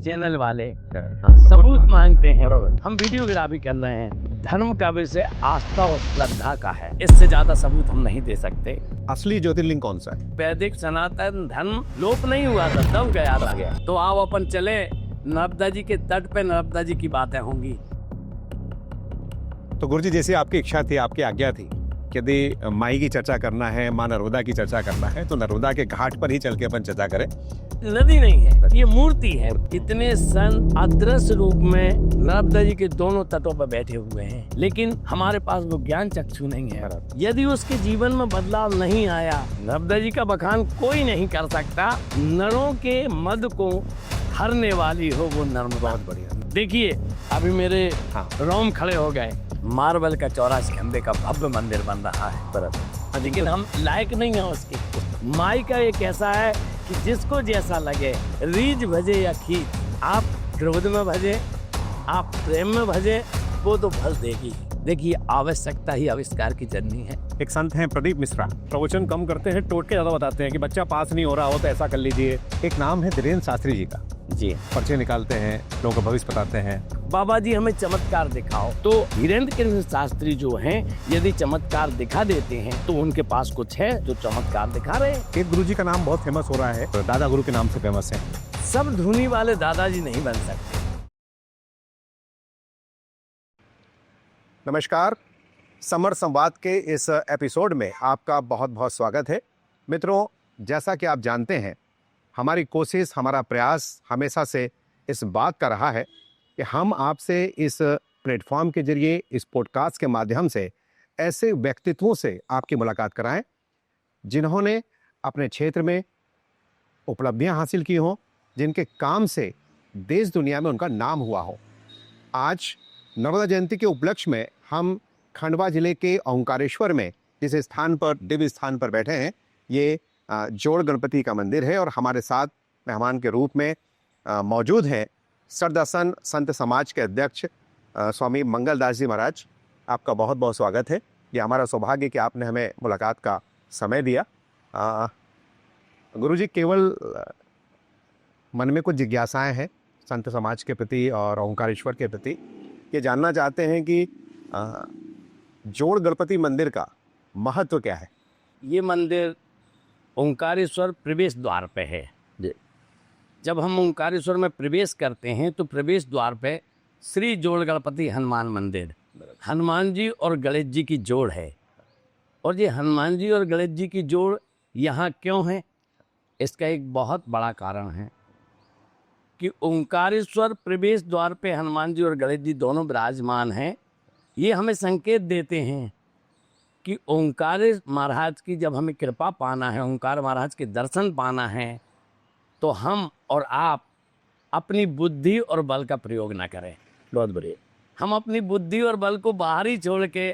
Channel वाले सबूत मांगते हैं। हम वीडियोग्राफी कर रहे हैं। धर्म का विषय आस्था और श्रद्धा का है, इससे ज्यादा सबूत हम नहीं दे सकते। असली ज्योतिर्लिंग कौन सा है? वैदिक सनातन धर्म लोप नहीं हुआ था, दब गया था। तो आओ अपन चले नर्मदा जी के तट पे, नर्मदा जी की बातें होंगी। तो गुरुजी, जैसे आपकी इच्छा थी, आपकी आज्ञा थी, यदि माई की चर्चा करना है, माँ नर्मदा की चर्चा करना है, तो नर्मदा के घाट पर ही चल के अपन चर्चा करें। नदी नहीं है, ये मूर्ति है। कितने संत अदृश्य रूप में नर्मदा जी के दोनों तटों पर बैठे हुए हैं, लेकिन हमारे पास वो ज्ञान चक्षु नहीं है। यदि उसके जीवन में बदलाव नहीं आया, नर्मदा जी का बखान कोई नहीं कर सकता। नरों के मद को हरने वाली हो वो नर्मदा। बहुत बढ़िया। देखिए अभी मेरे रोम खड़े हो गए। मार्बल का 84 खंबे का भव्य मंदिर बन रहा है, लेकिन हम लायक नहीं है उसके। माई का एक ऐसा है कि जिसको जैसा लगे, रीझ भजे या खींच, आप क्रोध में भजे, आप प्रेम में भजे, वो तो फल देगी। देखिए आवश्यकता ही आविष्कार की जननी है। एक संत हैं प्रदीप मिश्रा, प्रवचन कम करते हैं, टोटके ज्यादा बताते हैं कि बच्चा पास नहीं हो रहा हो तो ऐसा कर लीजिए। एक नाम है धीरेन्द्र शास्त्री जी का, जी पर्चे निकालते हैं, लोगों को भविष्य बताते हैं। बाबा जी हमें चमत्कार दिखाओ। तो धीरेन्द्र कृष्ण शास्त्री जो हैं, यदि चमत्कार दिखा देते हैं तो उनके पास कुछ है जो चमत्कार दिखा रहे हैं। एक गुरुजी का नाम बहुत फेमस हो रहा है, दादा गुरु के नाम से फेमस है। सब धुनी वाले दादाजी नहीं बन सकते। नमस्कार, समर संवाद के इस एपिसोड में आपका बहुत बहुत स्वागत है। मित्रों, जैसा कि आप जानते हैं, हमारी कोशिश, हमारा प्रयास हमेशा से इस बात का रहा है कि हम आपसे इस प्लेटफॉर्म के जरिए, इस पॉडकास्ट के माध्यम से ऐसे व्यक्तित्वों से आपकी मुलाकात कराएं जिन्होंने अपने क्षेत्र में उपलब्धियां हासिल की हों, जिनके काम से देश दुनिया में उनका नाम हुआ हो। आज नर्मदा जयंती के उपलक्ष्य में हम खंडवा जिले के ओंकारेश्वर में जिस स्थान पर, दिव्य स्थान पर बैठे हैं, ये जोड़ गणपति का मंदिर है और हमारे साथ मेहमान के रूप में मौजूद हैं सरदर्शन संत समाज के अध्यक्ष स्वामी मंगलदास जी महाराज। आपका बहुत बहुत स्वागत है। ये हमारा सौभाग्य कि आपने हमें मुलाकात का समय दिया। गुरुजी, केवल मन में कुछ जिज्ञासाएं हैं संत समाज के प्रति और ओंकारेश्वर के प्रति। ये जानना चाहते हैं कि जोड़ गणपति मंदिर का महत्व क्या है? ये मंदिर ओंकारेश्वर प्रवेश द्वार पे है। जब हम ओंकारेश्वर में प्रवेश करते हैं तो प्रवेश द्वार पे श्री जोड़ गणपति हनुमान मंदिर, हनुमान जी और गणेश जी की जोड़ है। और ये हनुमान जी और गणेश जी की जोड़ यहाँ क्यों है, इसका एक बहुत बड़ा कारण है कि ओंकारेश्वर प्रवेश द्वार पे हनुमान जी और गणेश जी दोनों विराजमान हैं। ये हमें संकेत देते हैं कि ओंकार महाराज की जब हमें कृपा पाना है, ओंकार महाराज के दर्शन पाना है, तो हम और आप अपनी बुद्धि और बल का प्रयोग ना करें। बहुत बढ़िया। हम अपनी बुद्धि और बल को बाहर ही छोड़ के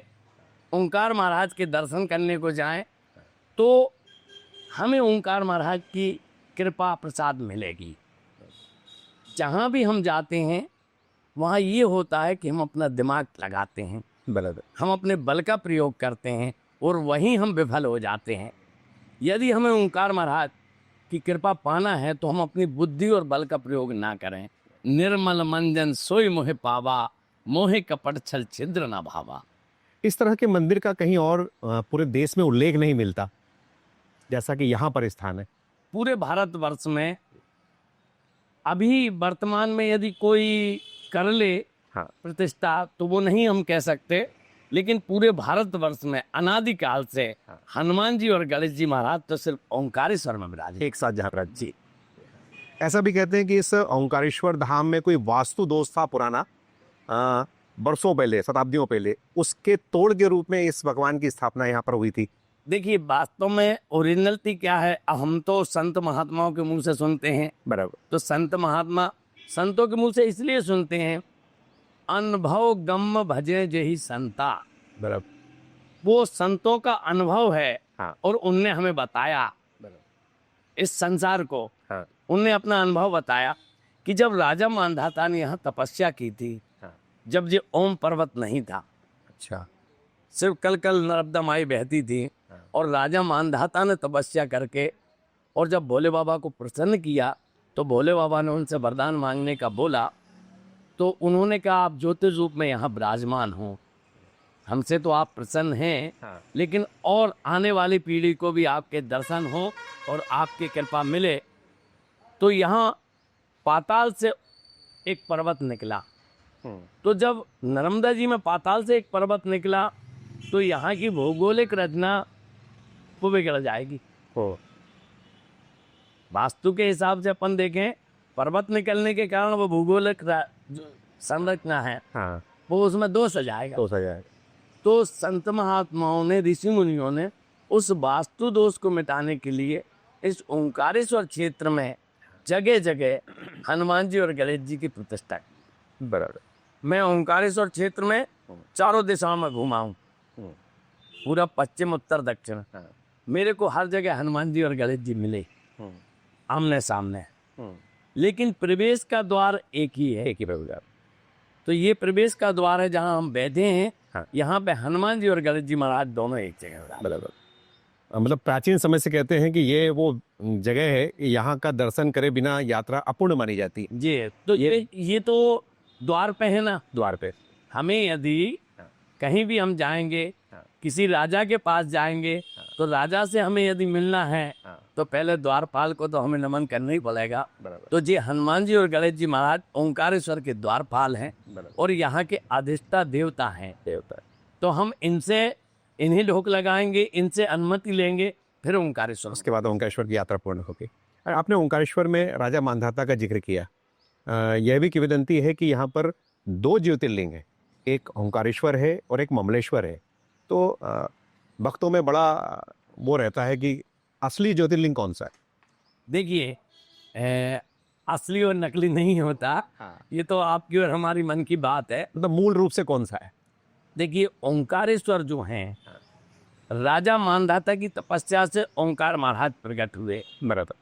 ओंकार महाराज के दर्शन करने को जाएं, तो हमें ओंकार महाराज की कृपा प्रसाद मिलेगी। जहाँ भी हम जाते हैं वहाँ ये होता है कि हम अपना दिमाग लगाते हैं, हम अपने बल का प्रयोग करते हैं और वहीं हम विफल हो जाते हैं। यदि हमें ओंकार महाराज की कृपा पाना है तो हम अपनी बुद्धि और बल का प्रयोग ना करें। निर्मल मंजन सोई मोहे पावा, मोहे कपट छल छिद्र ना भावा। इस तरह के मंदिर का कहीं और पूरे देश में उल्लेख नहीं मिलता, जैसा कि यहाँ पर स्थान है। पूरे भारतवर्ष में अभी वर्तमान में यदि कोई कर ले प्रतिष्ठा तो वो नहीं हम कह सकते, लेकिन पूरे भारतवर्ष में अनादिकाल से हनुमान जी और गणेश जी महाराज तो सिर्फ ओंकारेश्वर में विराज एक साथ जहाँ जी। ऐसा भी कहते हैं कि इस ओंकारेश्वर धाम में कोई वास्तु दोष था पुराना, बरसों पहले, शताब्दियों पहले, उसके तोड़ के रूप में इस भगवान की स्थापना यहाँ पर हुई थी। देखिए वास्तव में ओरिजिनलिटी क्या है, हम तो संत महात्माओं के मुंह से सुनते हैं। बराबर। तो संत महात्मा संतों के मुंह से इसलिए सुनते हैं, अनुभव गम भजे जेहि संता। बराबर। वो संतों का अनुभव है। हाँ। और उनने हमें बताया इस संसार को। हाँ। उनने अपना अनुभव बताया कि जब राजा मानधाता ने यहाँ तपस्या की थी, हाँ। जब ये ओम पर्वत नहीं था, अच्छा, सिर्फ कल कल नर्मदा माई बहती थी। हाँ। और राजा मानधाता ने तपस्या करके और जब भोले बाबा को प्रसन्न किया तो भोले बाबा ने उनसे वरदान मांगने का बोला, तो उन्होंने कहा आप ज्योतिष रूप में यहाँ विराजमान हो, हमसे तो आप प्रसन्न हैं, हाँ। लेकिन और आने वाली पीढ़ी को भी आपके दर्शन हो और आपकी कृपा मिले। तो यहाँ पाताल से एक पर्वत निकला। तो जब नर्मदा जी में पाताल से एक पर्वत निकला तो यहाँ की भौगोलिक रचना वो बिगड़ जाएगी। वास्तु के हिसाब से अपन देखें, पर्वत निकलने के कारण वो भूगोलिक जो संरचना है हाँ। वो उसमें दोष आ जाएगा। तो सही है। तो संत महात्माओं ने, ऋषि मुनियों ने उस वास्तु दोष को मिटाने के लिए इस ओंकारेश्वर क्षेत्र में जगह जगह हनुमान जी और गणेश जी की प्रतिष्ठा की। बराबर। मैं ओंकारेश्वर क्षेत्र में चारों दिशाओं में घुमा हूँ, पूरा पश्चिम उत्तर दक्षिण। मेरे को हर जगह हनुमान जी और गणेश जी मिले आमने सामने, लेकिन प्रवेश का द्वार एक ही है, एक ही प्रभु। तो ये प्रवेश का द्वार है जहाँ हम बैठे हैं। हाँ। यहाँ पे हनुमान जी और गणेश जी महाराज दोनों एक जगह। बराबर। मतलब प्राचीन समय से कहते हैं कि ये वो जगह है, यहाँ का दर्शन करे बिना यात्रा अपूर्ण मानी जाती है। जी, तो ये तो द्वार पे है ना। द्वार पे हमें यदि कहीं भी हम जाएंगे, किसी राजा के पास जाएंगे, तो राजा से हमें यदि मिलना है तो पहले द्वारपाल को तो हमें नमन करना ही पड़ेगा। तो जी हनुमान जी और गणेश जी महाराज ओंकारेश्वर के द्वारपाल हैं और यहाँ के अधिष्ठा देवता हैं। तो हम इन्हीं ढोक लगाएंगे, इनसे अनुमति लेंगे, फिर ओंकारेश्वर। उसके बाद ओंकारेश्वर की यात्रा पूर्ण होगी। और आपने ओंकारेश्वर में राजा मांधाता का जिक्र किया। यह भी किंवदंती है कि यहाँ पर 2 ज्योतिर्लिंग है, एक ओंकारेश्वर है और एक ममलेश्वर है। तो भक्तों में बड़ा वो रहता है कि असली ज्योतिर्लिंग कौन सा है? देखिए, असली और नकली नहीं होता। ये तो आपकी और हमारी मन की बात है। मतलब मूल रूप से कौन सा है? देखिए, ओंकारेश्वर जो हैं, राजा मानधाता की तपस्या से ओंकार महाराज प्रकट हुए। बराबर।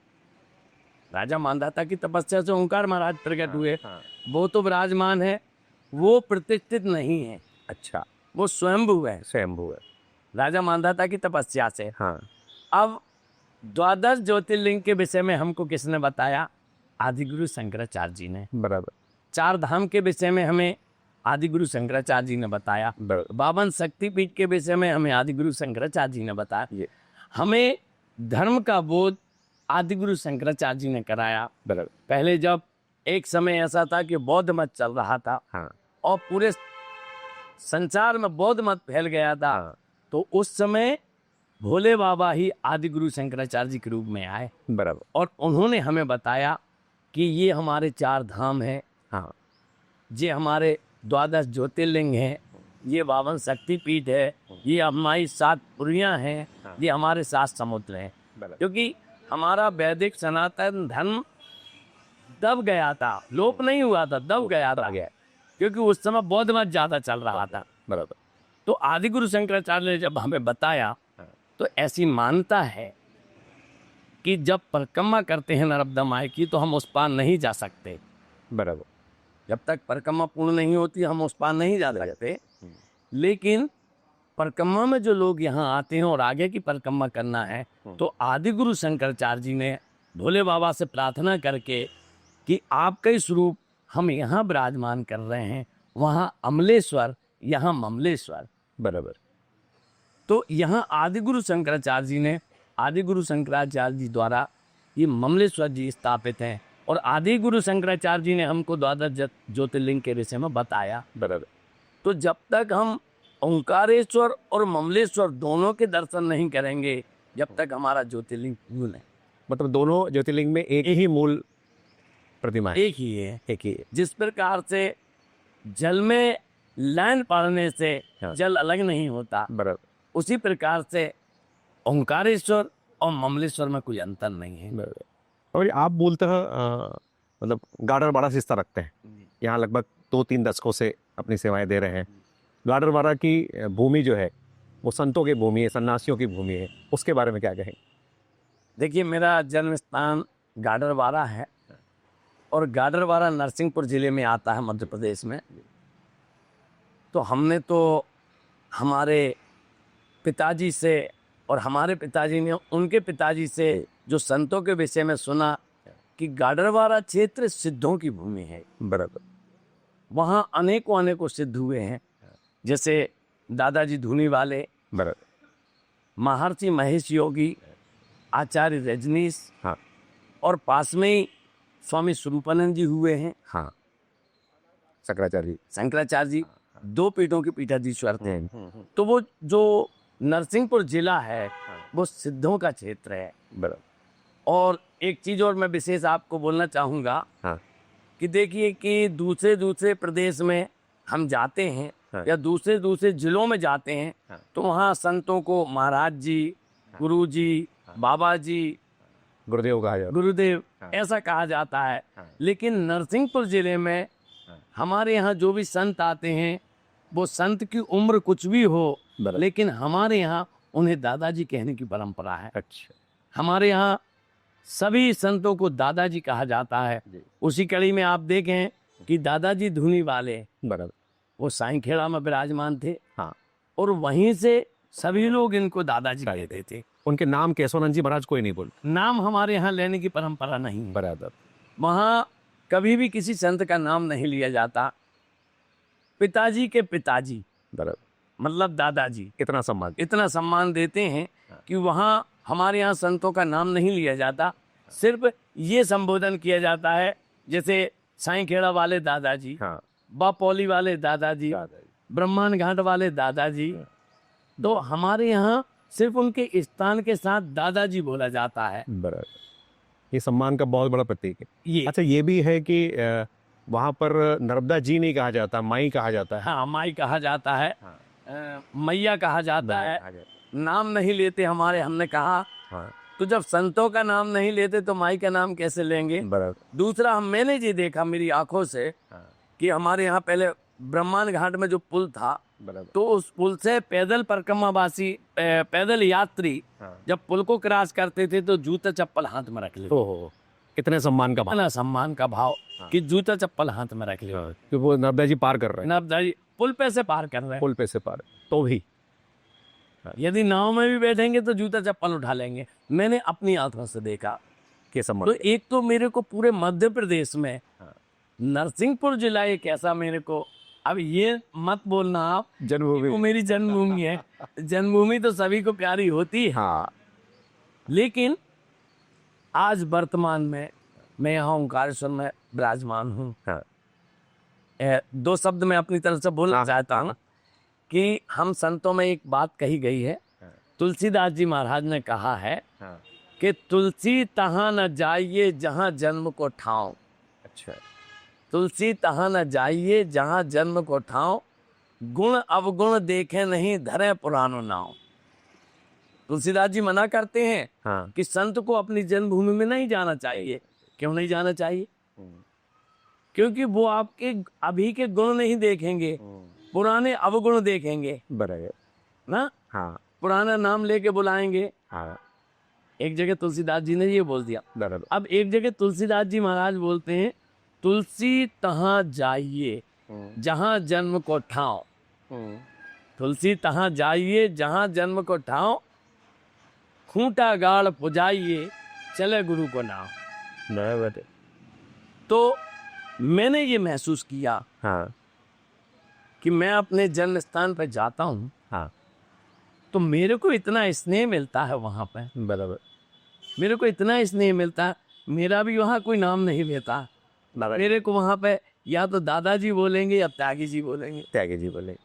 राजा मानधाता की तपस्या से ओंकार महाराज प्रकट हुए। वो तो विराजमान है, वो प्रतिष्ठित नहीं है। अच्छा, वो स्वयंभू है। स्वयंभू है, राजा मानधाता की तपस्या से। हाँ। अब 12 ज्योतिर्लिंग के विषय में हमको किसने बताया? आदिगुरु शंकराचार्य जी ने। बराबर। 4 धाम के विषय में हमें आदिगुरु शंकराचार्य जी ने बताया। 52 शक्तिपीठ के विषय में हमें आदिगुरु शंकराचार्य जी ने बताया। हमें धर्म का बोध आदिगुरु शंकराचार्य जी ने कराया। बराबर। पहले जब एक समय ऐसा था कि बौद्ध मत चल रहा था, हाँ। और पूरे संसार में बौद्ध मत फैल गया था, हाँ। तो उस समय भोले बाबा ही आदिगुरु शंकराचार्य जी के रूप में आए। बराबर। और उन्होंने हमें बताया कि ये हमारे 4 धाम हैं, हाँ, ये हमारे 12 ज्योतिर्लिंग हैं, ये 52 शक्तिपीठ है, ये हमारी 7 पुरियां हैं, ये हमारे 7 समुद्र हैं। क्योंकि हमारा वैदिक सनातन धर्म दब गया था, लोप नहीं हुआ था, दब गया था, क्योंकि उस समय बौद्ध मत ज़्यादा चल रहा था। बराबर। तो आदिगुरु शंकराचार्य ने जब हमें बताया, तो ऐसी मान्यता है कि जब परिक्रमा करते हैं नर्मदा माई की, तो हम उस पार नहीं जा सकते। बराबर। जब तक परिक्रमा पूर्ण नहीं होती हम उस पार नहीं जा सकते। लेकिन परिक्रमा में जो लोग यहाँ आते हैं और आगे की परिक्रमा करना है, तो आदिगुरु शंकराचार्य जी ने भोले बाबा से प्रार्थना करके कि आपका ही स्वरूप हम यहाँ विराजमान कर रहे हैं, वहाँ अमलेश्वर, यहाँ ममलेश्वर। बराबर। तो यहाँ आदिगुरु शंकराचार्य जी ने, आदिगुरु शंकराचार्य जी द्वारा ये ममलेश्वर जी स्थापित हैं, और आदिगुरु शंकराचार्य जी ने हमको 12 ज्योतिर्लिंग के विषय में बताया। बराबर। तो जब तक हम ओंकारेश्वर और ममलेश्वर दोनों के दर्शन नहीं करेंगे, जब तक हमारा ज्योतिर्लिंग पूर्ण है। मतलब दोनों ज्योतिर्लिंग में एक ही मूल प्रतिमा है? एक ही है। एक ही है। जिस प्रकार से जल में लाइन पड़ने से जल अलग नहीं होता, बराबर, उसी प्रकार से ओंकारेश्वर और ममलेश्वर में कोई अंतर नहीं है। बराबर। और आप मूलतः मतलब गाडरवाड़ा से रिश्ता रखते हैं, यहाँ लगभग 2-3 दशकों से अपनी सेवाएं दे रहे हैं। गाडरवाड़ा की भूमि जो है वो संतों की भूमि है, सन्यासियों की भूमि है, उसके बारे में क्या कहें? देखिए, मेरा जन्म स्थान गाडरवाड़ा है, और गाडरवाड़ा नरसिंहपुर ज़िले में आता है, मध्य प्रदेश में। तो हमने तो हमारे पिताजी से और हमारे पिताजी ने उनके पिताजी से जो संतों के विषय में सुना कि गाडरवारा क्षेत्र सिद्धों की भूमि है। बराबर। वहाँ अनेकों सिद्ध हुए हैं, जैसे दादाजी धूनी वाले, बराबर। महर्षि महेश योगी, आचार्य रजनीश, हाँ और पास में ही स्वामी स्वरूपानंद जी हुए हैं। हाँ, शंकराचार्य शंकराचार्य जी 2 पीठों के पीठाधीश्वर थे। तो वो जो नरसिंहपुर जिला है वो सिद्धों का क्षेत्र है। बराबर। और एक चीज और मैं विशेष आपको बोलना चाहूँगा हाँ कि देखिए कि दूसरे प्रदेश में हम जाते हैं, हाँ। या दूसरे जिलों में जाते हैं, हाँ। तो वहाँ संतों को महाराज जी, गुरु जी, बाबा जी, गुरुदेव कहा जाता गुरुदेव हाँ। ऐसा कहा जाता है। हाँ। लेकिन नरसिंहपुर जिले में हाँ। हमारे यहाँ जो भी संत आते हैं वो संत की उम्र कुछ भी हो, बराबर। लेकिन हमारे यहाँ उन्हें दादाजी कहने की परंपरा है। अच्छा। हमारे यहाँ सभी संतों को दादाजी कहा जाता है। जी। उसी कड़ी में आप देखें कि दादाजी धूनी वाले बराबर। वो साईंखेड़ा में विराजमान थे, हाँ। और वहीं से सभी लोग इनको दादाजी कहते थे। उनके नाम केशवानंद जी महाराज कोई नहीं बोल। नाम हमारे यहाँ लेने की परंपरा नहीं है। बराबर। वहाँ कभी भी किसी संत का नाम नहीं लिया जाता। पिताजी के पिताजी, बराबर, मतलब दादाजी, इतना सम्मान। इतना सम्मान देते हैं कि वहाँ हमारे यहाँ संतों का नाम नहीं लिया जाता, सिर्फ ये संबोधन किया जाता है, जैसे साईंखेड़ा वाले दादाजी, हाँ। बापौली वाले दादाजी, ब्रह्मांड घाट वाले दादाजी। तो हमारे यहाँ सिर्फ उनके स्थान के साथ दादाजी बोला जाता है। बराबर, ये सम्मान का बहुत बड़ा प्रतीक है। ये अच्छा, ये भी है कि वहाँ पर नर्मदा जी नहीं कहा जाता, माई कहा जाता है। हाँ, माई कहा जाता है। हाँ। मैया कहा जाता है। नाम नहीं लेते हमारे, हमने कहा। हाँ। तो जब संतों का नाम नहीं लेते तो माई का नाम कैसे लेंगे? बराबर। दूसरा, मैंने जी देखा मेरी आंखों से हाँ। कि हमारे यहाँ पहले ब्रह्मांड घाट में जो पुल था, बराबर। तो उस पुल से पैदल परिक्रमावासी, पैदल यात्री हाँ। जब पुल को क्रॉस करते थे तो जूता चप्पल हाथ में रख ले। ओहो, कितने सम्मान का भाव। इतना सम्मान का भाव कि जूता चप्पल हाथ में रख ले। कि वो नर्मदा जी पार कर रहे हैं, नर्मदा जी पुल पे से पार कर रहे हैं। पुल पे से पार, तो भी यदि नाव में भी बैठेंगे तो जूता चप्पल उठा लेंगे। मैंने अपनी आंखों से देखा। के सम्मान। तो एक तो मेरे को पूरे मध्य प्रदेश में नरसिंहपुर जिला एक ऐसा, मेरे को, अब ये मत बोलना आप जन्मभूमि, वो मेरी जन्मभूमि है। जन्मभूमि तो सभी को प्यारी होती है। हाँ। लेकिन आज वर्तमान में मैं यहाँ ओंकारेश्वर में विराजमान हूँ। हाँ। 2 शब्द मैं अपनी तरफ से बोलना हाँ। चाहता हूँ कि हम संतों में एक बात कही गई है। तुलसीदास जी महाराज ने कहा है हाँ। कि तुलसी तहाँ न जाइए जहाँ जन्म को ठाव। अच्छा। तुलसी तहाँ न जाइए जहाँ जन्म को ठाव, गुण अवगुण देखे नहीं धरे पुरानो नाव। तुलसीदास जी मना करते हैं हाँ। कि संत को अपनी जन्मभूमि में नहीं जाना चाहिए। क्यों नहीं जाना चाहिए? क्योंकि वो आपके अभी के गुण नहीं देखेंगे, पुराने अवगुण देखेंगे बराबर ना। हाँ। पुराना नाम लेके बुलाएंगे। हाँ। एक जगह तुलसीदास जी ने ये बोल दिया। बराबर। अब एक जगह तुलसीदास जी महाराज बोलते हैं, तुलसी तहाँ जाइए जहाँ जन्म को ठाव। तुलसी तहाँ जाइए जहाँ जन्म को ठाव, खूंटा गाड़ पुजाइए चले गुरु को नाम। बराबर। तो मैंने ये महसूस किया हाँ। कि मैं अपने जन्म स्थान पर जाता हूँ हाँ। तो मेरे को इतना स्नेह मिलता है वहाँ पे। बराबर। मेरे को इतना स्नेह मिलता है, मेरा भी वहाँ कोई नाम नहीं लेता। मेरे को वहाँ पे या तो दादाजी बोलेंगे या त्यागी जी बोलेंगे। त्यागी जी बोले।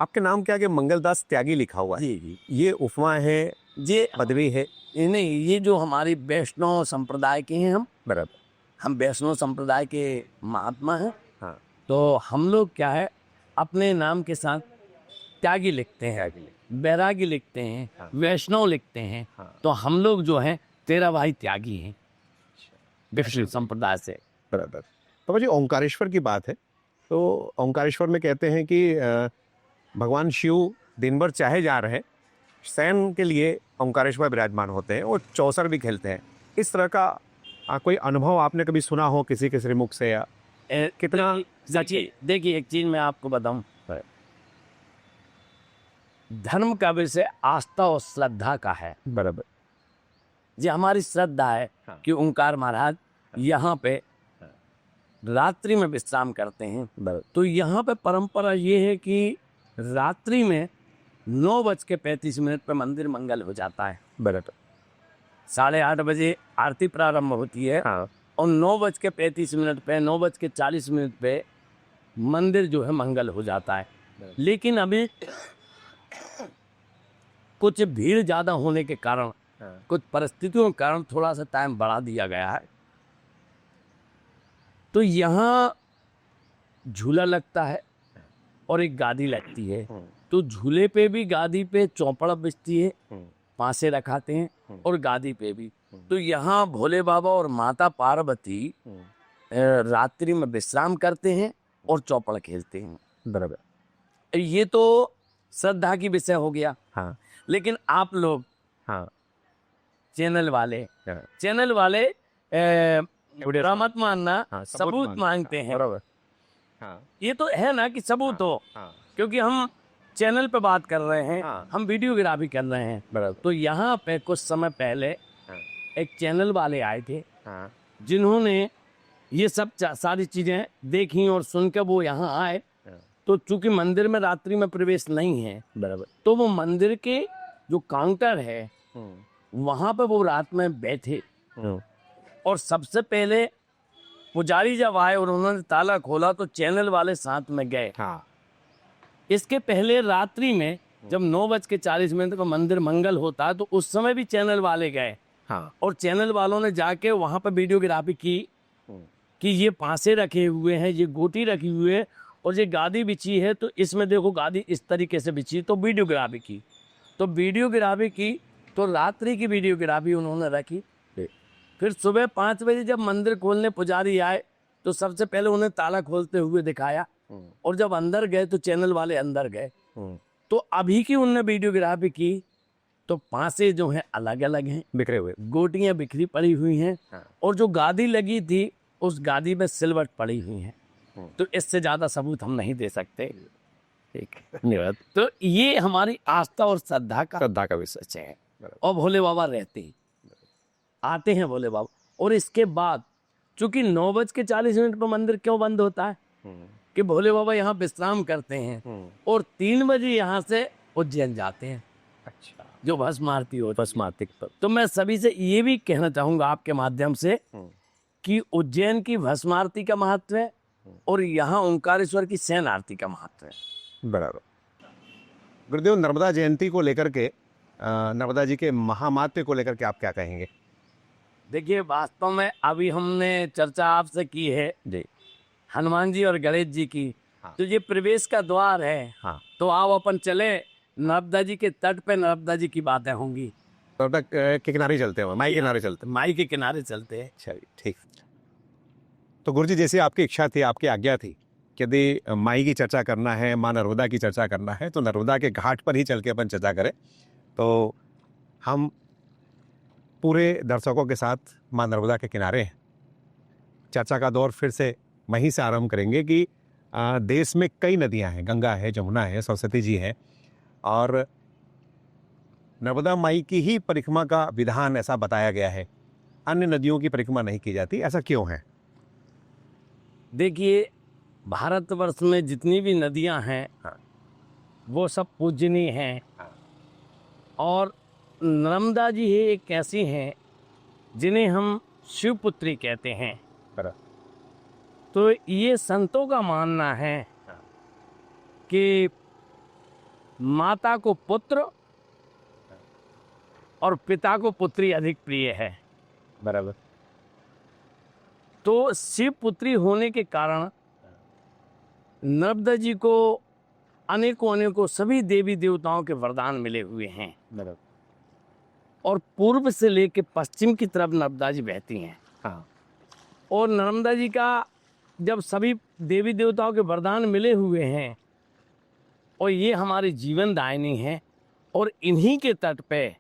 आपके नाम के आगे मंगलदास त्यागी लिखा हुआ है। जी जी, ये उपमा है, ये पदवी है? ये नहीं, ये जो हमारी वैष्णव संप्रदाय के हैं, बराबर। हम वैष्णव संप्रदाय के महात्मा हैं। हाँ। तो हम लोग क्या है, अपने नाम के साथ त्यागी लिखते हैं, बैरागी लिखते हैं, हाँ। वैष्णव लिखते हैं। हाँ। तो हम लोग जो हैं 13 भाई त्यागी हैं वैष्णव संप्रदाय से। बराबर। तो जी, ओंकारेश्वर की बात है तो ओंकारेश्वर में कहते हैं कि भगवान शिव दिन भर चाहे जा रहे हैं, शयन के लिए ओंकारेश्वर विराजमान होते हैं और चौसर भी खेलते हैं। इस तरह का कोई अनुभव आपने कभी सुना हो किसी के श्रीमुख से, या कितना सच्ची? देखिए, एक चीज मैं आपको बताऊं, धर्म का विषय आस्था और श्रद्धा का है। बराबर। ये हमारी श्रद्धा है हाँ। कि ओंकार महाराज यहाँ पे रात्रि में विश्राम करते हैं। तो यहाँ पे परंपरा ये है कि रात्रि में 9:35 पे मंदिर मंगल हो जाता है। बराबर। 8:30 बजे आरती प्रारंभ होती है हाँ। और 9:35 पे 9:40 पे मंदिर जो है मंगल हो जाता है। लेकिन अभी कुछ भीड़ ज़्यादा होने के कारण, कुछ परिस्थितियों के कारण थोड़ा सा टाइम बढ़ा दिया गया है। तो यहाँ झूला लगता है और एक गादी लगती है। तो झूले पे भी, गादी पे चौपड़ बिछती है, पासे रखाते हैं और गादी पे भी। तो यहाँ भोले बाबा और माता पार्वती रात्रि में विश्राम करते हैं और चौपड़ खेलते हैं। बराबर। ये तो श्रद्धा की विषय हो गया। हाँ। लेकिन आप लोग हाँ। चैनल वाले मत मानना, हाँ, सबूत मांगते हैं। बराबर। हाँ। ये तो है ना कि सबूत हो, हाँ। क्योंकि हम चैनल पे बात कर रहे हैं, हाँ। हम वीडियोग्राफी कर रहे हैं। बराबर। तो यहाँ पे कुछ समय पहले हाँ। एक चैनल वाले आए थे, हाँ। जिन्होंने ये सब सारी चीजें देखी और सुनकर वो यहाँ आए। तो चूंकि मंदिर में रात्रि में प्रवेश नहीं है, बराबर, तो वो मंदिर के जो काउंटर है वहां पे वो रात में बैठे और सबसे पहले पुजारी जब आए और उन्होंने ताला खोला तो चैनल वाले साथ में गए। हाँ। इसके पहले रात्रि में जब 9:40 को मंदिर मंगल होता है तो उस समय भी चैनल वाले गए। हाँ। और चैनल वालों ने जाके वहां पर वीडियोग्राफी की कि ये पासे रखे हुए हैं, ये गोटी रखी हुई है और ये गादी बिछी है, तो इसमें देखो गादी इस तरीके से बिछी। तो वीडियोग्राफी की तो रात्रि की वीडियोग्राफी उन्होंने रखी। फिर सुबह 5 बजे जब मंदिर खोलने पुजारी आए तो सबसे पहले उन्हें ताला खोलते हुए दिखाया और जब अंदर गए तो चैनल वाले अंदर गए। तो अभी की उनने वीडियोग्राफी की तो पासे जो हैं अलग अलग हैं, बिखरे हुए, गोटियां बिखरी पड़ी हुई हैं। और जो गादी लगी थी उस गादी में सिलवट पड़ी हुई है। तो इससे ज्यादा सबूत हम नहीं दे सकते। ठीक है। तो ये हमारी आस्था और श्रद्धा का विषय है। और भोले बाबा रहते ही आते हैं भोले बाबा। और इसके बाद चूंकि 9:40 पर मंदिर क्यों बंद होता है कि भोले बाबा यहाँ विश्राम करते हैं और 3 बजे यहाँ से उज्जैन जाते हैं। अच्छा। जो भस्म आरती होती है, भस्म आरती। तो मैं सभी से ये भी कहना चाहूंगा आपके माध्यम से कि उज्जैन की भस्म आरती का महत्व है और यहाँ ओंकारेश्वर की शयन आरती का महत्व है। बराबर। गुरुदेव, नर्मदा जयंती को लेकर के, नर्मदा जी के महामात्म्य को लेकर के आप क्या कहेंगे? देखिए, वास्तव में अभी हमने चर्चा आपसे की है जी हनुमान जी और गणेश जी की। हाँ। तो ये प्रवेश का द्वार है। हाँ। तो आओ अपन चले नर्मदा जी के तट पे, नर्मदा जी की बातें होंगी। तो के किनारे चलते हैं, माई किनारे चलते हैं। माई के किनारे चलते हैं। चलिए, ठीक। तो गुरुजी, जैसे आपकी इच्छा थी, आपकी आज्ञा थी, यदि माई की चर्चा करना है, माँ नर्मदा की चर्चा करना है, तो नर्मदा के घाट पर ही चल के अपन चर्चा करें। तो हम पूरे दर्शकों के साथ माँ नर्मदा के किनारे हैं। चर्चा का दौर फिर से वहीं से आरंभ करेंगे कि देश में कई नदियां हैं, गंगा है, जमुना है, सरस्वती जी है, और नर्मदा माई की ही परिक्रमा का विधान ऐसा बताया गया है, अन्य नदियों की परिक्रमा नहीं की जाती। ऐसा क्यों है? देखिए, भारतवर्ष में जितनी भी नदियां हैं वो सब पूजनीय हैं। और नर्मदा जी ही एक ऐसी हैं जिन्हें हम शिवपुत्री कहते हैं। तो ये संतों का मानना है कि माता को पुत्र और पिता को पुत्री अधिक प्रिय है। बराबर। तो शिव पुत्री होने के कारण नर्मदा जी को अनेकों सभी देवी देवताओं के वरदान मिले हुए हैं। बराबर। और पूर्व से लेकर पश्चिम की तरफ नर्मदा जी बहती हैं। हाँ। और नर्मदा जी का जब सभी देवी देवताओं के वरदान मिले हुए हैं और ये हमारे जीवन दायिनी हैं, और इन्हीं के तट पे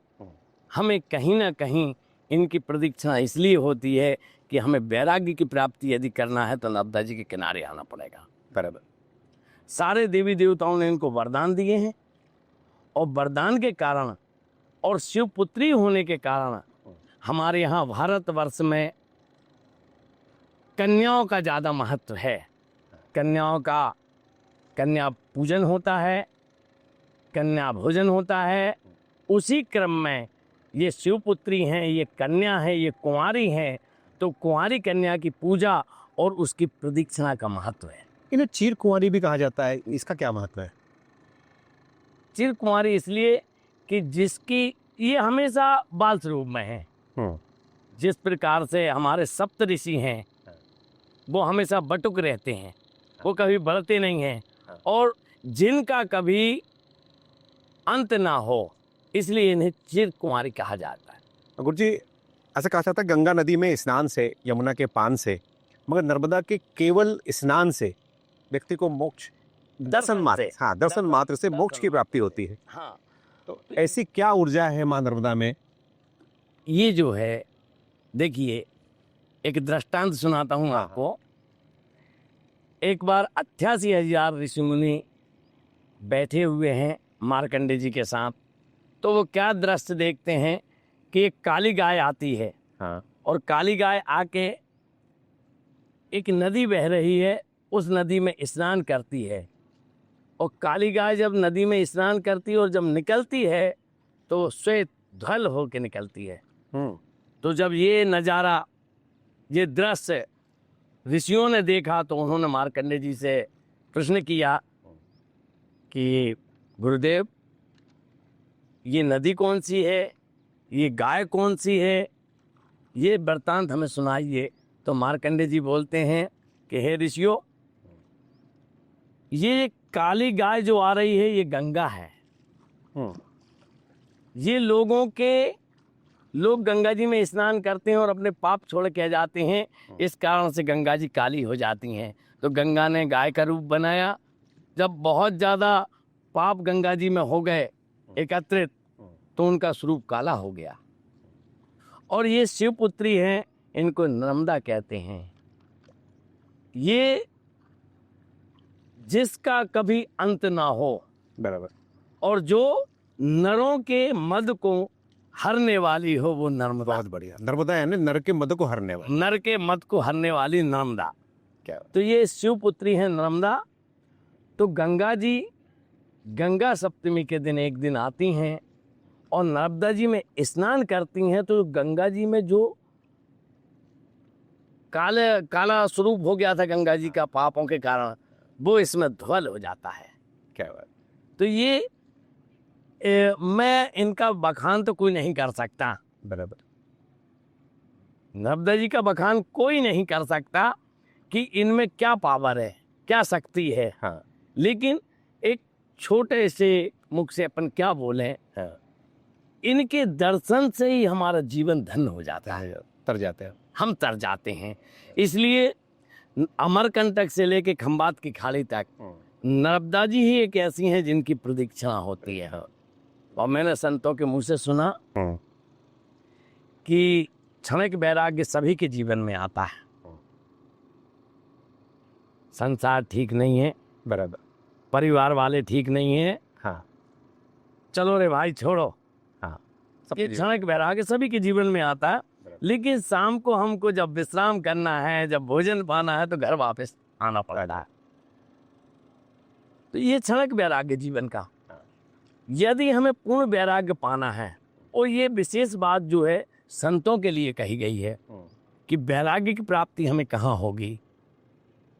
हमें कहीं ना कहीं इनकी प्रदीक्षा इसलिए होती है कि हमें वैराग्य की प्राप्ति यदि करना है तो नर्मदा जी के किनारे आना पड़ेगा। बराबर। सारे देवी देवताओं ने इनको वरदान दिए हैं और वरदान के कारण और शिवपुत्री होने के कारण हमारे यहाँ भारतवर्ष में कन्याओं का ज़्यादा महत्व है। कन्याओं का कन्या पूजन होता है, कन्या भोजन होता है। उसी क्रम में ये शिवपुत्री हैं, ये कन्या है, ये कुंवारी हैं, तो कुंवारी कन्या की पूजा और उसकी प्रदक्षिणा का महत्व है। इन्हें चीर कुंवारी भी कहा जाता है, इसका क्या महत्व है? चिर कुंवारी इसलिए कि जिसकी ये हमेशा बाल स्वरूप में है। जिस प्रकार से हमारे सप्त ऋषि हैं वो हमेशा बटुक रहते हैं, वो कभी बढ़ते नहीं हैं, और जिनका कभी अंत ना हो, इसलिए इन्हें चिर कुंवारी कहा जाता है। गुरु जी, ऐसा कहा जाता है गंगा नदी में स्नान से, यमुना के पान से, मगर नर्मदा के केवल स्नान से व्यक्ति को मोक्ष, दर्शन मात्र, हाँ, दर्शन मात्र से मोक्ष की प्राप्ति होती है। हाँ, तो ऐसी क्या ऊर्जा है माँ नर्मदा में? ये जो है, देखिए एक दृष्टांत सुनाता हूँ आपको। एक बार 88,000 ऋषि मुनि बैठे हुए हैं मार्कंडे जी के साथ, तो वो क्या दृश्य देखते हैं कि एक काली गाय आती है। हाँ। और काली गाय आके एक नदी बह रही है, उस नदी में स्नान करती है। और काली गाय जब नदी में स्नान करती है और जब निकलती है तो श्वेत ध्वल होकर निकलती है। तो जब ये नज़ारा, ये दृश्य ऋषियों ने देखा तो उन्होंने मार्कंडे जी से प्रश्न किया कि गुरुदेव, ये नदी कौन सी है, ये गाय कौन सी है, ये वृत्तांत हमें सुनाइए। तो मार्कंडे जी बोलते हैं कि हे ऋषियों, ये काली गाय जो आ रही है ये गंगा है। ये लोग गंगा जी में स्नान करते हैं और अपने पाप छोड़ के जाते हैं, इस कारण से गंगा जी काली हो जाती हैं। तो गंगा ने गाय का रूप बनाया। जब बहुत ज़्यादा पाप गंगा जी में हो गए एकत्रित, तो उनका स्वरूप काला हो गया। और ये शिवपुत्री हैं, इनको नर्मदा कहते हैं। ये जिसका कभी अंत ना हो, बराबर, और जो नरों के मद को हरने वाली हो, वो नर्मदा। बहुत बढ़िया। नर्मदा यानी नर के मद को हरने वाली, नर के मद को हरने वाली नर्मदा। क्या? तो ये शिवपुत्री है नर्मदा। तो गंगा जी गंगा सप्तमी के दिन एक दिन आती हैं और नर्मदा जी में स्नान करती हैं। तो गंगा जी में जो काला स्वरूप हो गया था गंगा जी का पापों के कारण, वो इसमें ध्वल हो जाता है। क्या बात। तो ये मैं इनका बखान तो कोई नहीं कर सकता, बराबर, नर्मदा जी का बखान कोई नहीं कर सकता कि इनमें क्या पावर है, क्या शक्ति है। हाँ। लेकिन एक छोटे से मुख से अपन क्या बोलें, हाँ। इनके दर्शन से ही हमारा जीवन धन्य हो जाता है, तर जाते हैं, हम तर जाते हैं। इसलिए अमरकंटक से लेके खंबात की खाड़ी तक नर्मदा जी ही एक ऐसी हैं जिनकी प्रदक्षिणा होती है। और मैंने संतों के मुंह से सुना कि क्षणिक वैराग्य सभी के जीवन में आता है। संसार ठीक नहीं है, बराबर, परिवार वाले ठीक नहीं है, हाँ, चलो रे भाई छोड़ो। हाँ, ये क्षणिक वैराग्य सभी के जीवन में आता है। लेकिन शाम को हमको जब विश्राम करना है, जब भोजन पाना है, तो घर वापस आना पड़ता है। तो ये क्षणिक वैराग्य जीवन का। यदि हमें पूर्ण वैराग्य पाना है, और ये विशेष बात जो है संतों के लिए कही गई है कि वैराग्य की प्राप्ति हमें कहाँ होगी,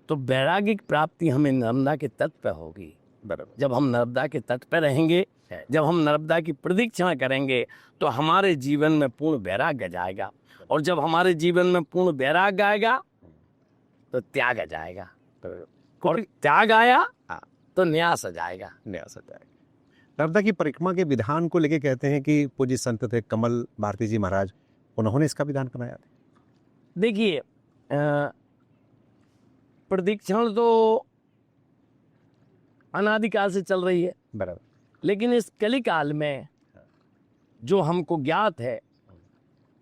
तो वैराग्य की प्राप्ति हमें नर्मदा के तट पर होगी। बराबर, जब हम नर्मदा के तट पर रहेंगे, जब हम नर्मदा की प्रदक्षिणा करेंगे, तो हमारे जीवन में पूर्ण वैराग्य जाएगा। और जब हमारे जीवन में पूर्ण वैराग्य आएगा तो त्याग आ जाएगा, और त्याग आया तो न्यास आ जाएगा। न्यास आ जाएगा। नर्मदा की परिक्रमा के विधान को लेके कहते हैं कि पूज्य संत थे कमल भारती जी महाराज, उन्होंने इसका विधान बनाया था। देखिए, प्रदक्षिण तो अनादिकाल से चल रही है, बराबर, लेकिन इस कलिकाल में जो हमको ज्ञात है,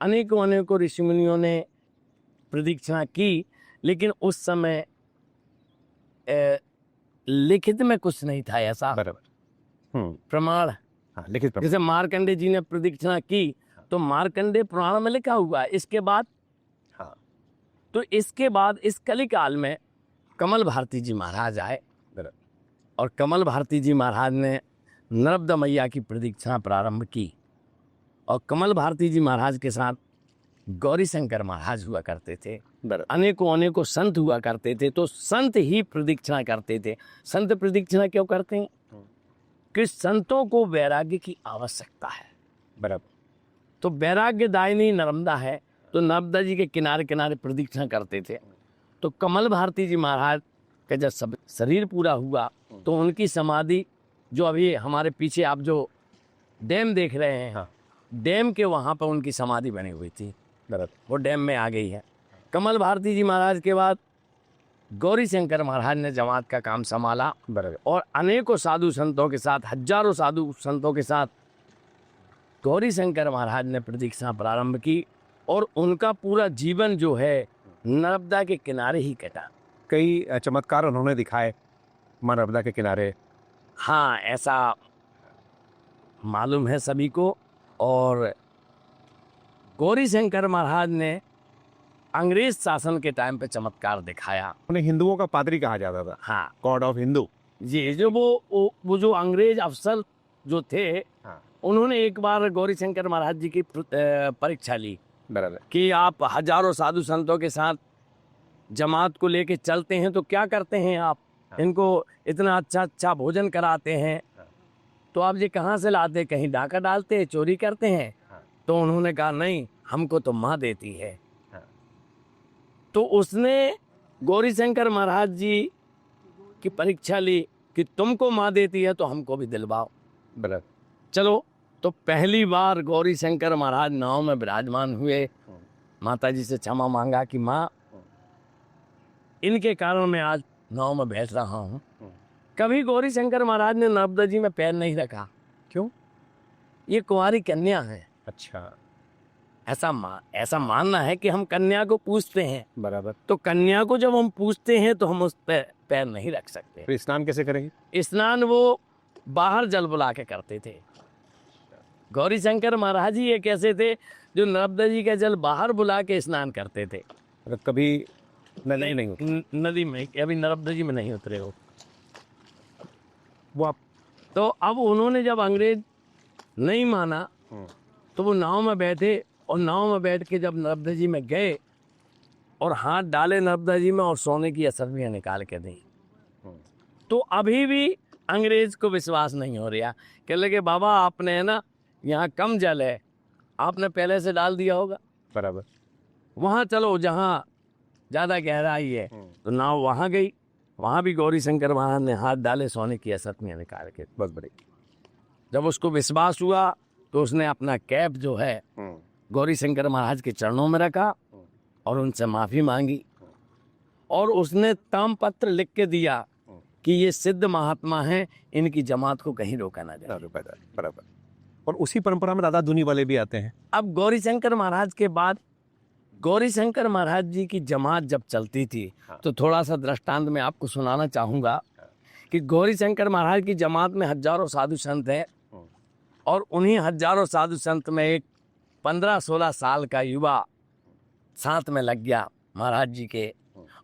अनेकों ऋषि मुनियों ने प्रदक्षिणा की, लेकिन उस समय लिखित में कुछ नहीं था ऐसा। बराबर, प्रमाण। हाँ, लिखित प्रमाण। जैसे मार्कंडे जी ने प्रदक्षिणा की, तो मार्कंडे पुराण में लिखा हुआ है। इसके बाद हाँ, तो इसके बाद इस कलिकाल में कमल भारती जी महाराज आए और कमल भारती जी महाराज ने नर्मदा मैया की प्रदक्षिणा प्रारंभ की। और कमल भारती जी महाराज के साथ गौरी शंकर महाराज हुआ करते थे, अनेकों अनेकों संत हुआ करते थे। तो संत ही प्रदक्षिणा करते थे। संत प्रदक्षिणा क्यों करते हैं? कि संतों को वैराग्य की आवश्यकता है। बराबर। तो वैराग्य दायिनी नर्मदा है, तो नर्मदा जी के किनारे किनारे प्रदक्षिणा करते थे। तो कमल भारती जी महाराज का जब सब शरीर पूरा हुआ तो उनकी समाधि, जो अभी हमारे पीछे आप जो डैम देख रहे हैं, हाँ। डैम के वहाँ पर उनकी समाधि बनी हुई थी, बराबर। वो डैम में आ गई है। कमल भारती जी महाराज के बाद गौरी शंकर महाराज ने जमात का काम संभाला बराबर। और अनेकों साधु संतों के साथ, हजारों साधु संतों के साथ गौरी शंकर महाराज ने प्रदक्षिणा प्रारंभ की। और उनका पूरा जीवन जो है नर्मदा के किनारे ही कटा। कई चमत्कार उन्होंने दिखाए मां नर्मदा के किनारे। हाँ, ऐसा मालूम है सभी को। और गौरी शंकर महाराज ने अंग्रेज शासन के टाइम पे चमत्कार दिखाया। उन्हें हिंदुओं का पादरी कहा जाता था, हाँ, गॉड ऑफ हिंदू। ये जो वो जो अंग्रेज अफसर जो थे, हाँ। उन्होंने एक बार गौरी शंकर महाराज जी की परीक्षा ली बराबर। कि आप हजारों साधु संतों के साथ जमात को लेके चलते हैं तो क्या करते हैं आप? इनको इतना अच्छा अच्छा भोजन कराते हैं, तो आप ये कहाँ से लाते? कहीं डाका डालते हैं, चोरी करते हैं? तो उन्होंने कहा नहीं, हमको तो माँ देती है। तो उसने गौरी शंकर महाराज जी की परीक्षा ली कि तुमको माँ देती है तो हमको भी दिलवाओ। बराबर। चलो, तो पहली बार गौरी शंकर महाराज नाव में विराजमान हुए, माता जी से क्षमा मांगा कि माँ, इनके कारण मैं आज नाव में बैठ रहा हूँ। कभी गौरी शंकर महाराज ने नर्मदा जी में पैर नहीं रखा। क्यों? ये कुंवारी कन्या है। अच्छा। ऐसा मानना है कि हम कन्या को पूजते हैं। बराबर। तो कन्या को जब हम पूजते हैं तो हम उस पे पैर नहीं रख सकते। फिर स्नान कैसे करेंगे? स्नान वो बाहर जल बुला के करते थे। गौरी शंकर महाराज जी एक ऐसे थे जो नर्मदा जी का जल बाहर बुला के स्नान करते थे। कभी नदी नहीं होती? नदी में, अभी नर्मदा जी में नहीं उतरे हो वो आप। तो अब उन्होंने जब अंग्रेज नहीं माना तो वो नाव में बैठे और नाव में बैठ के जब नर्मदा जी में गए और हाथ डाले नर्मदा जी में और सोने की असरमियाँ निकाल के दी, तो अभी भी अंग्रेज को विश्वास नहीं हो रहा। कह लगे बाबा आपने है ना, यहाँ कम जल है, आपने पहले से डाल दिया होगा। बराबर। वहाँ चलो जहाँ ज़्यादा गहराई है। तो नाव वहाँ गई, वहाँ भी गौरी शंकर महाराज ने हाथ डाले, सोने की असरमियाँ निकाल के। बहुत बड़ी। जब उसको विश्वास हुआ तो उसने अपना कैप जो है गौरी शंकर महाराज के चरणों में रखा और उनसे माफ़ी मांगी। और उसने तामपत्र लिख के दिया कि ये सिद्ध महात्मा हैं, इनकी जमात को कहीं रोका ना जाए। बराबर। और उसी परंपरा में दादा दुनी वाले भी आते हैं। अब गौरी शंकर महाराज के बाद गौरी शंकर महाराज जी की जमात जब चलती थी, तो थोड़ा सा दृष्टांत मैं आपको सुनाना चाहूँगा कि गौरी शंकर महाराज की जमात में हजारों साधु संत हैं और उन्हीं हजारों साधु संत में एक 15-16 साल का युवा साथ में लग गया महाराज जी के।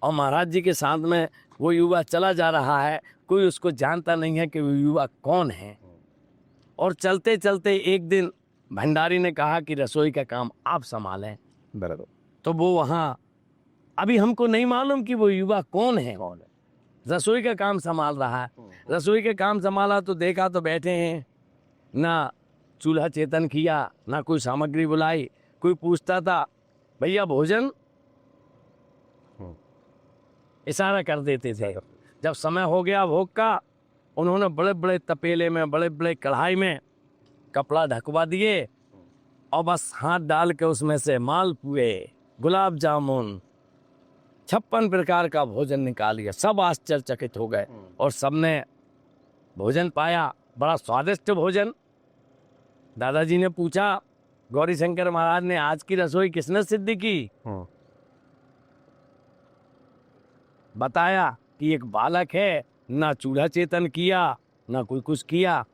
और महाराज जी के साथ में वो युवा चला जा रहा है, कोई उसको जानता नहीं है कि वो युवा कौन है। और चलते चलते एक दिन भंडारी ने कहा कि रसोई का काम आप संभालें। बराबर। तो वो वहाँ, अभी हमको नहीं मालूम कि वो युवा कौन है, रसोई का काम संभाल रहा है। रसोई का काम संभाला तो देखा तो बैठे हैं, ना चूल्हा चेतन किया, ना कोई सामग्री बुलाई। कोई पूछता था भैया भोजन, इशारा कर देते थे। जब समय हो गया भोग का, उन्होंने बड़े बड़े तपेले में, बड़े बड़े कढ़ाई में कपड़ा ढकवा दिए और बस हाथ डाल के उसमें से मालपुए, गुलाब जामुन, 56 प्रकार का भोजन निकाल लिया। सब आश्चर्यचकित हो गए और सबने भोजन पाया, बड़ा स्वादिष्ट भोजन। दादाजी ने पूछा गौरी शंकर महाराज ने, आज की रसोई किसने सिद्ध की? बताया कि एक बालक है, ना चूल्हा चेतन किया, ना कोई कुछ किया,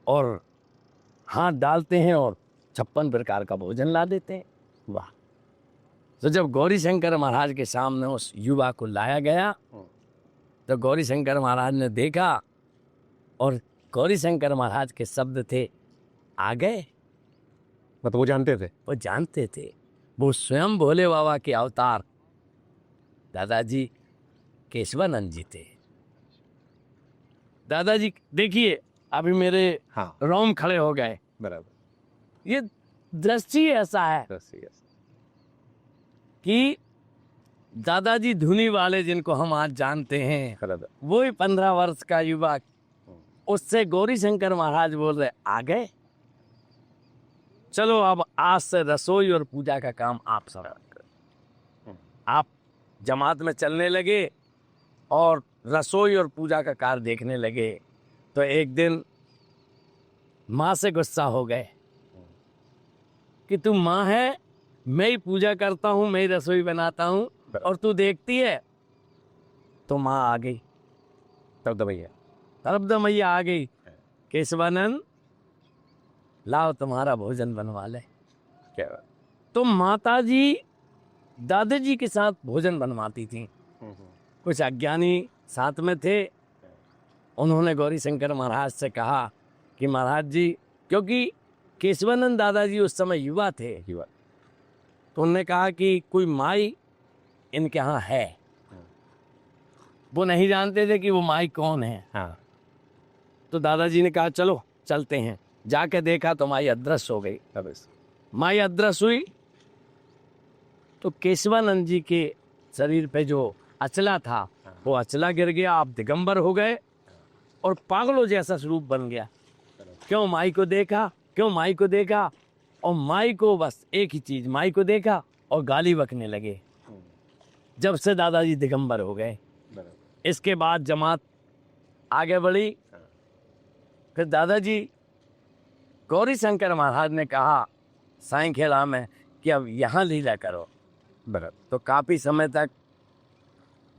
और हाथ डालते हैं और 56 प्रकार का भोजन ला देते हैं। वाह! तो जब गौरी शंकर महाराज के सामने उस युवा को लाया गया तो गौरी शंकर महाराज ने देखा और गौरी शंकर महाराज के शब्द थे आ गए। मतलब वो जानते थे? वो जानते थे, वो स्वयं भोले बाबा के अवतार दादाजी केशवानंद जी थे। दादाजी देखिए अभी मेरे हाँ रोम खड़े हो गए। बराबर। ये दृष्टि ऐसा है कि दादाजी धुनी वाले जिनको हम आज जानते हैं, बराबर। वही 15 वर्ष का युवक, उससे गौरी शंकर महाराज बोल रहे आ गए। चलो अब आज से रसोई और पूजा का काम आप सब करें। आप जमात में चलने लगे और रसोई और पूजा का कार्य देखने लगे। तो एक दिन माँ से गुस्सा हो गए कि तू माँ है, मैं ही पूजा करता हूँ, मैं ही रसोई बनाता हूँ और तू देखती है। तो माँ आ गई, तब दबैया तरब द मैया आ गई, केशवानंद लाओ तुम्हारा भोजन बनवा ले। क्या बात। तो माता जी दादाजी के साथ भोजन बनवाती थी। कुछ अज्ञानी साथ में थे। उन्होंने गौरी शंकर महाराज से कहा कि महाराज जी, क्योंकि केशवानंद दादाजी उस समय युवा थे, तो उन्होंने कहा कि कोई माई इनके यहाँ है। वो नहीं जानते थे कि वो माई कौन है। हाँ। तो दादाजी ने कहा चलो चलते हैं। जाके देखा तो माई अदृश्य हो गई। माई अदृश्य हुई तो केशवानंद जी के शरीर पे जो अचला था वो अचला गिर गया। आप दिगंबर हो गए और पागलों जैसा स्वरूप बन गया। क्यों माई को देखा, क्यों माई को देखा, और माई को बस एक ही चीज, माई को देखा और गाली बकने लगे। जब से दादाजी दिगंबर हो गए। इसके बाद जमात आगे बढ़ी। फिर दादाजी गौरी शंकर महाराज ने कहा साईंखेड़ा में कि अब यहाँ लीला करो। बराबर। तो काफ़ी समय तक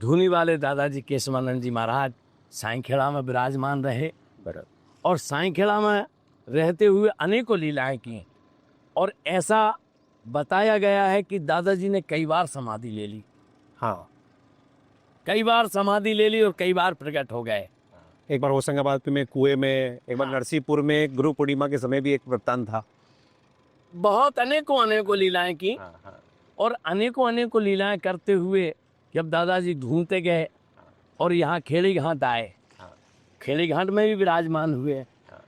धुनी वाले दादाजी केशवानंद जी महाराज साईंखेड़ा में विराजमान रहे। बराबर। और साईंखेड़ा में रहते हुए अनेकों लीलाएं की। और ऐसा बताया गया है कि दादाजी ने कई बार समाधि ले ली। हाँ, कई बार समाधि ले ली और कई बार प्रकट हो गए। एक बार होशंगाबाद में कुएं में, एक बार नरसिंहपुर में गुरु पूर्णिमा के समय भी एक वृत्तांत था। बहुत अनेकों लीलाएं की। और अनेकों लीलाएं करते हुए जब दादाजी घूमते गए और यहाँ खेड़ी घाट आए, खेड़ी घाट में भी विराजमान हुए।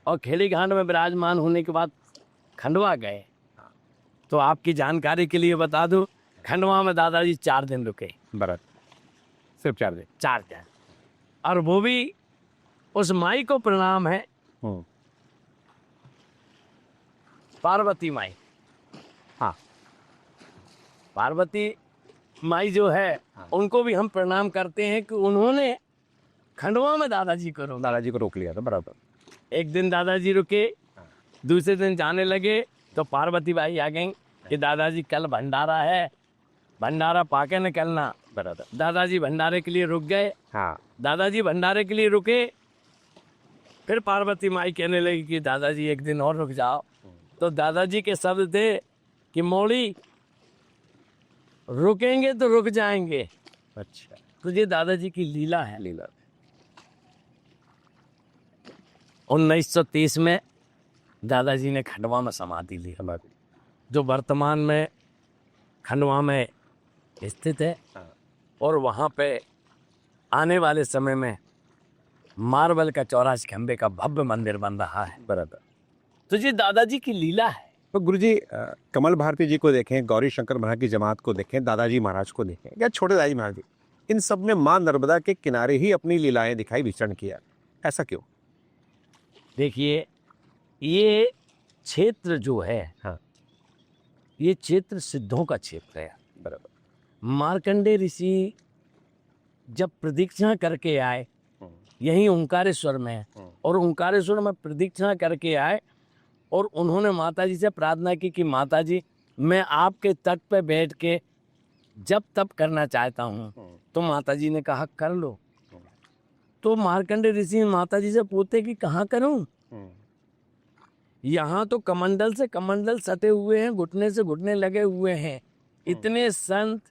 और खेड़ी घाट में विराजमान होने के बाद खंडवा गए। तो आपकी जानकारी के लिए बता दूं, खंडवा में दादाजी 4 दिन रुके। बराबर। सिर्फ 4 दिन? 4 दिन। और वो भी उस माई को प्रणाम है, पार्वती माई। हाँ, पार्वती माई जो है उनको भी हम प्रणाम करते हैं कि उन्होंने खंडवा में दादाजी को रोक लिया था। बराबर। एक दिन दादाजी रुके, दूसरे दिन जाने लगे तो पार्वती बाई आ गई कि दादाजी कल भंडारा है, भंडारा पाके निकलना। बराबर। दादाजी भंडारे के लिए रुक गए। हाँ। दादाजी भंडारे के लिए रुके। फिर पार्वती माई कहने लगी कि दादाजी एक दिन और रुक जाओ। तो दादाजी के शब्द थे कि मौली रुकेंगे तो रुक जाएंगे। अच्छा। तो ये दादाजी की लीला है। लीला। 1930 में दादाजी ने खंडवा में समाधि ली, जो वर्तमान में खंडवा में स्थित है। और वहाँ पे आने वाले समय में मार्बल का 84 खंबे का भव्य मंदिर बन रहा है। बराबर। तो ये दादाजी की लीला है। तो गुरुजी, कमल भारती जी को देखें, गौरी शंकर महाराज की जमात को देखें, दादाजी महाराज को देखें या छोटे दादाजी महाराज जी, इन सब ने माँ नर्मदा के किनारे ही अपनी लीलाएं दिखाई, विचरण किया। ऐसा क्यों? देखिए, ये क्षेत्र जो है, हाँ, ये क्षेत्र सिद्धों का क्षेत्र है। बराबर। मार्कंडे ऋषि जब प्रदीक्षा करके आए यहीं ओंकारेश्वर में, और ओंकारेश्वर में प्रदीक्षा करके आए और उन्होंने माताजी से प्रार्थना की कि माताजी मैं आपके तट पे बैठ के जब तप करना चाहता हूँ। तो माताजी ने कहा कर लो। तो मार्कंडे ऋषि माताजी से पूछते कि कहाँ करूँ? यहाँ तो कमंडल से कमंडल सटे हुए हैं, घुटने से घुटने लगे हुए हैं, इतने संत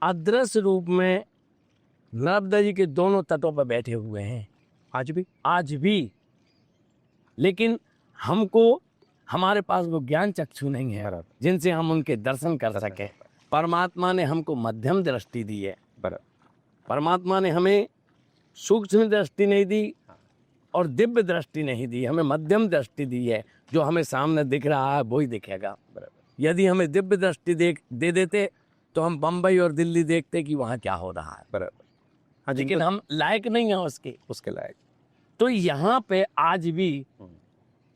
अदृश्य रूप में नर्मदा जी के दोनों तटों पर बैठे हुए हैं आज भी। लेकिन हमको, हमारे पास वो ज्ञान चक्षु नहीं है जिनसे हम उनके दर्शन कर सके। परमात्मा ने हमको मध्यम दृष्टि दी है। परमात्मा ने हमें सूक्ष्म दृष्टि नहीं दी और दिव्य दृष्टि नहीं दी, हमें मध्यम दृष्टि दी है। जो हमें सामने दिख रहा है वही दिखेगा। यदि हमें दिव्य दृष्टि दे देते तो हम बम्बई और दिल्ली देखते कि वहाँ क्या हो रहा है। लेकिन हम लायक नहीं हैं उसके लायक। तो यहाँ पे आज भी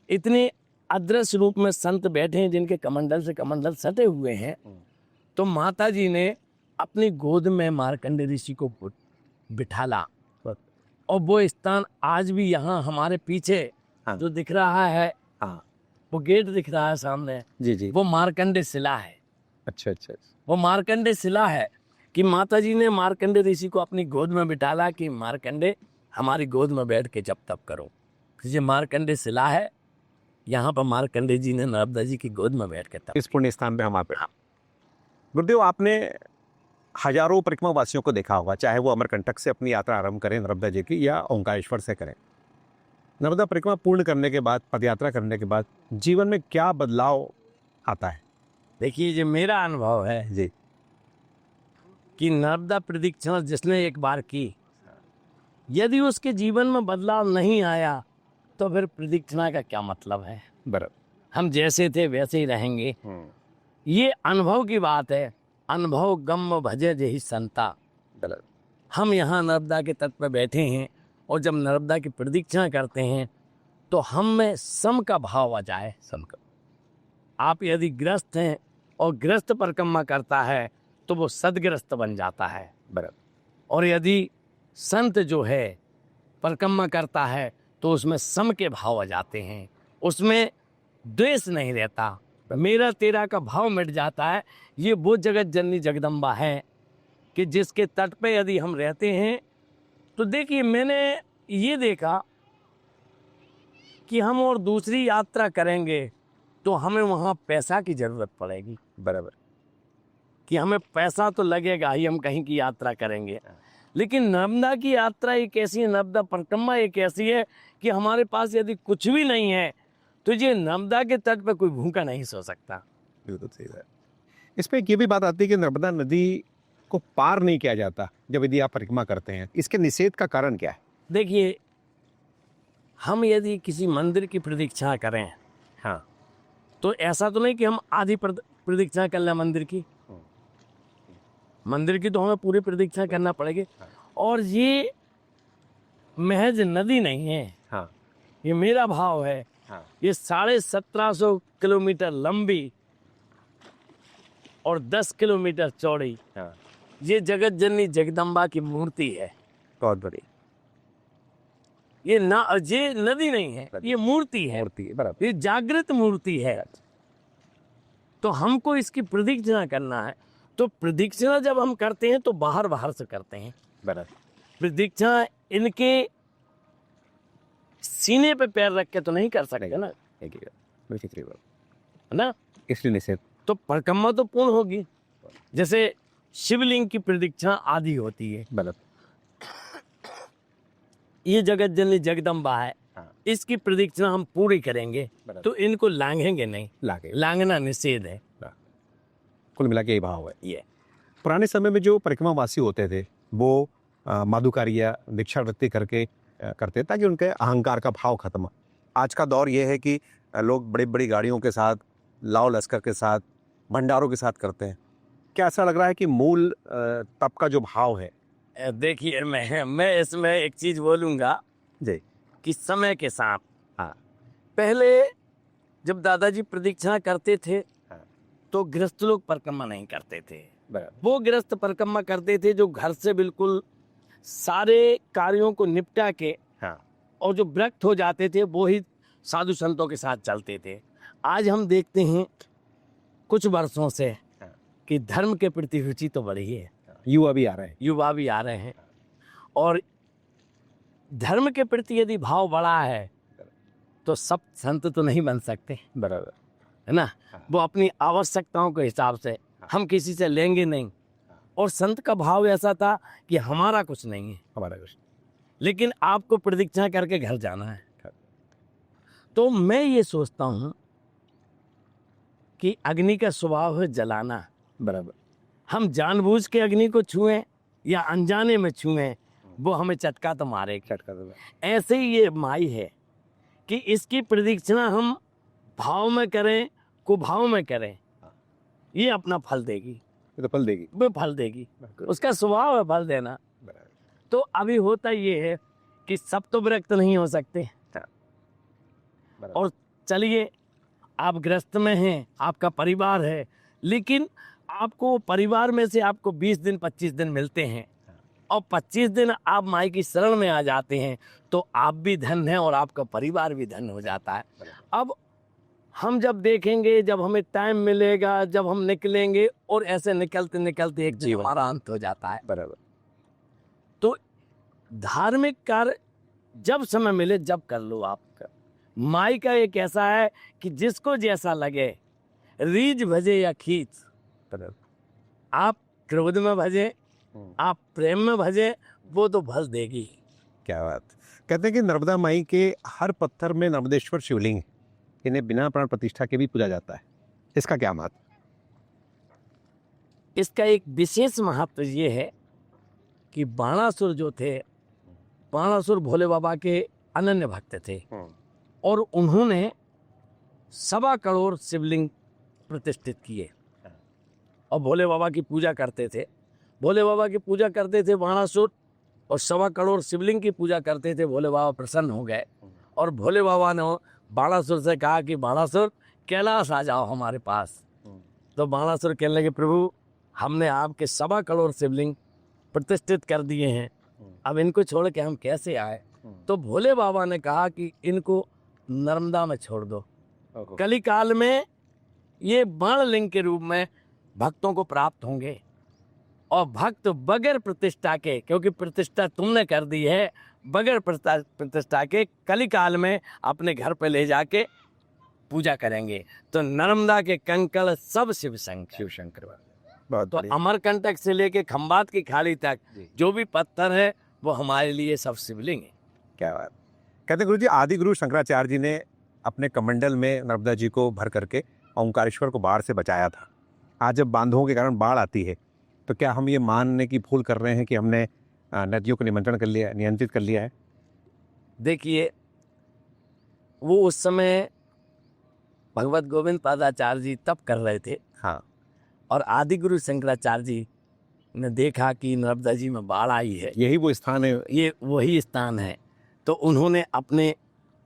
इतने अदृश्य रूप में संत बैठे हैं जिनके कमंडल से कमंडल सटे हुए हैं। तो माता जी ने अपनी गोद में मार्कंडेय ऋषि को बिठाला और वो स्थान आज भी यहाँ हमारे पीछे जो दिख रहा है, वो गेट दिख रहा है सामने, जी, वो मार्कंडेय शिला है। अच्छा, वो मार्कंडेय शिला है कि माता जी ने मार्कंडेय ऋषि को अपनी गोद में बिठाला कि मार्कंडेय हमारी गोद में बैठ के जप तप करो। ये मार्कंडेय शिला है, यहाँ पर मार्कंडेय जी ने नर्मदा जी की गोद में बैठ के तप। इस पुण्य स्थान पे हम आप गुरुदेव, आपने हजारों परिक्रमा वासियों को देखा होगा, चाहे वो अमरकंटक से अपनी यात्रा आरंभ करें नर्मदा जी की या ओंकारेश्वर से करें। नर्मदा परिक्रमा पूर्ण करने के बाद, पदयात्रा करने के बाद जीवन में क्या बदलाव आता है? देखिए, ये मेरा अनुभव है जी कि नर्मदा प्रदक्षिणा जिसने एक बार की, यदि उसके जीवन में बदलाव नहीं आया तो फिर प्रदक्षिणा का क्या मतलब है। बराबर, हम जैसे थे वैसे ही रहेंगे। ये अनुभव की बात है। अनुभव गम भजे जही संता। हम यहाँ नर्मदा के तट पर बैठे हैं और जब नर्मदा की प्रदक्षिणा करते हैं तो हम में सम का भाव आ जाए। सम का, आप यदि ग्रस्त हैं और ग्रस्त परिक्रमा करता है तो वो सदग्रस्त बन जाता है। बराबर। और यदि संत जो है परिक्रमा करता है तो उसमें सम के भाव आ जाते हैं, उसमें द्वेष नहीं रहता, मेरा तेरा का भाव मिट जाता है। ये वो जगत जननी जगदम्बा है कि जिसके तट पे यदि हम रहते हैं तो देखिए, मैंने ये देखा कि हम और दूसरी यात्रा करेंगे तो हमें वहाँ पैसा की ज़रूरत पड़ेगी। बराबर, कि हमें पैसा तो लगेगा ही, हम कहीं की यात्रा करेंगे। लेकिन नर्मदा की यात्रा एक ऐसी है, नर्मदा परिक्रमा एक ऐसी है कि हमारे पास यदि कुछ भी नहीं है तो ये नर्मदा के तट पर कोई भूखा नहीं सो सकता। बिल्कुल सही है। इस पे ये भी बात आती है कि नर्मदा नदी को पार नहीं किया जाता जब यदि आप परिक्रमा करते हैं, इसके निषेध का कारण क्या है? देखिए, हम यदि किसी मंदिर की प्रदक्षिणा करें, हाँ, तो ऐसा तो नहीं कि हम आधी प्रदक्षिणा कर लें मंदिर की। मंदिर की तो हमें पूरी प्रदक्षिणा करना पड़ेगी। और ये महज नदी नहीं है, हाँ, ये मेरा भाव है। हाँ, ये 1750 किलोमीटर लंबी और 10 किलोमीटर चौड़ी, हाँ, ये जगत जननी जगदम्बा की मूर्ति है। बहुत बड़ी। ये नदी नहीं है, ये मूर्ति है। बराबर, ये जागृत मूर्ति है। तो हमको इसकी प्रदक्षिणा करना है। तो प्रदक्षिणा जब हम करते हैं तो बाहर से करते हैं। बराबर, प्रदक्षिणा इनके सीने पे पैर रख के तो नहीं कर सकते ना, है ना, इसलिए निषेध। तो परिक्रमा तो पूर्ण होगी। जैसे शिवलिंग की प्रदक्षिणा आदि होती है। बराबर, ये जगत जननी जगदम्बा है, हाँ, इसकी प्रदक्षिणा हम पूरी करेंगे तो इनको लांघेंगे नहीं, लांघना निषेध है। कुल मिला के यही भाव है। ये पुराने समय में जो परिक्रमा वासी होते थे वो माधुकारिया भिक्षावृत्ति करके करते ताकि उनके अहंकार का भाव खत्म हो। आज का दौर ये है कि लोग बड़ी बड़ी गाड़ियों के साथ, लाव लश्कर के साथ, भंडारों के साथ करते हैं। क्या ऐसा लग रहा है कि मूल तप का जो भाव है? देखिए, मैं इसमें एक चीज़ बोलूँगा जी, कि समय के साथ, हाँ, पहले जब दादाजी प्रदक्षिणा करते थे, हाँ, तो गृहस्थ लोग परिक्रमा नहीं करते थे। वो गृहस्थ परिक्रमा करते थे जो घर से बिल्कुल सारे कार्यों को निपटा के, हाँ, और जो व्रत हो जाते थे वो ही साधु संतों के साथ चलते थे। आज हम देखते हैं कुछ वर्षों से, हाँ, कि धर्म के प्रति रुचि तो बढ़ी है। युवा भी आ रहे हैं और धर्म के प्रति यदि भाव बढ़ा है तो सब संत तो नहीं बन सकते। बराबर, है ना, हाँ, वो अपनी आवश्यकताओं के हिसाब से, हाँ, हम किसी से लेंगे नहीं। और संत का भाव ऐसा था कि हमारा कुछ नहीं है, हमारा कुछ लेकिन आपको प्रदक्षिणा करके घर जाना है। तो मैं ये सोचता हूँ कि अग्नि का स्वभाव है जलाना। बराबर। हम जानबूझ के अग्नि को छुएं या अनजाने में छुएं, वो हमें चटका तो मारेगा। ऐसे ही ये माई है कि इसकी प्रदक्षिणा हम भाव में करें, कुभाव में करें, ये अपना फल देगी। ये तो फल देगी। वो फल देगी, उसका स्वभाव है फल देना। तो अभी होता ये है कि सब तो विरक्त नहीं हो सकते। और चलिए, आप गृहस्थ में हैं, आपका परिवार है, लेकिन आपको परिवार में से आपको 20 दिन 25 दिन मिलते हैं और 25 दिन आप माई की शरण में आ जाते हैं, तो आप भी धन हैं और आपका परिवार भी धन हो जाता है। अब हम जब देखेंगे, जब हमें टाइम मिलेगा, जब हम निकलेंगे, और ऐसे निकलते निकलते एक जीवन हमारा अंत हो जाता है। बराबर। तो धार्मिक कार्य जब समय मिले जब कर लो। आपका माई का एक ऐसा है कि जिसको जैसा लगे, रीझ भजे या खींच, आप क्रोध में भजे, आप प्रेम में भजे, वो तो भल देगी। क्या बात। कहते हैं कि नर्मदा माई के हर पत्थर में नर्मदेश्वर शिवलिंग है, इन्हें बिना प्राण प्रतिष्ठा के भी पूजा जाता है, इसका क्या महत्व? इसका एक विशेष महत्व ये है कि बाणासुर जो थे, बाणासुर भोले बाबा के अनन्य भक्त थे और उन्होंने 1.25 करोड़ शिवलिंग प्रतिष्ठित किए और भोले बाबा की पूजा करते थे। भोले बाबा की पूजा करते थे बाणासुर, और 1.25 करोड़ शिवलिंग की पूजा करते थे। भोले बाबा प्रसन्न हो गए और भोले बाबा ने बाणासुर से कहा कि बाणासुर कैलाश आ जाओ हमारे पास। तो बाणासुर कहने लगे, प्रभु हमने आपके 1.25 करोड़ शिवलिंग प्रतिष्ठित कर दिए हैं, अब इनको छोड़ के हम कैसे आए? तो भोले बाबा ने कहा कि इनको नर्मदा में छोड़ दो। कली काल में ये बाणलिंग के रूप में भक्तों को प्राप्त होंगे और भक्त बगैर प्रतिष्ठा के, क्योंकि प्रतिष्ठा तुमने कर दी है, बगैर प्रतिष्ठा के कली काल में अपने घर पे ले जाके पूजा करेंगे। तो नर्मदा के कंकड़ सब शिव शंकर। तो अमरकंटक से लेके खंबात की खाड़ी तक जो भी पत्थर है वो हमारे लिए सब शिवलिंग है। क्या बात। कहते हैं गुरु जी, आदि गुरु शंकराचार्य जी ने अपने कमंडल में नर्मदा जी को भर करके ओंकारेश्वर को बाढ़ से बचाया था। आज जब बांधों के कारण बाढ़ आती है, तो क्या हम ये मानने की भूल कर रहे हैं कि हमने नदियों को निमंत्रण कर लिया, नियंत्रित कर लिया है? देखिए, वो उस समय भगवत गोविंद पादाचार्य जी तप कर रहे थे। हाँ। और आदि गुरु शंकराचार्य जी ने देखा कि नर्मदा जी में बाढ़ आई है, यही वो स्थान है, ये वही स्थान है, तो उन्होंने अपने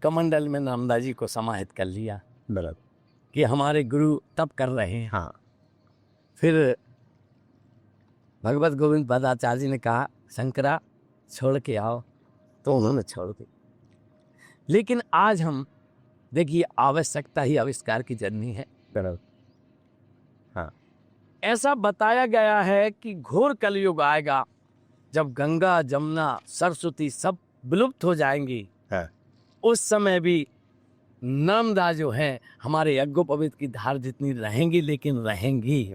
कमंडल में नर्मदा जी को समाहित कर लिया कि हमारे गुरु तप कर रहे हैं। हाँ। फिर भगवत गोविंद पादाचार्य जी ने कहा, शंकरा छोड़ के आओ, तो उन्होंने छोड़ दी। लेकिन आज हम देखिए, आवश्यकता ही आविष्कार की जननी है। हाँ। ऐसा बताया गया है कि घोर कलयुग आएगा जब गंगा, जमुना, सरस्वती सब विलुप्त हो जाएंगी। हाँ। उस समय भी नर्मदा जो है हमारे यज्ञोपवीत की धार जितनी रहेंगी, लेकिन रहेंगी।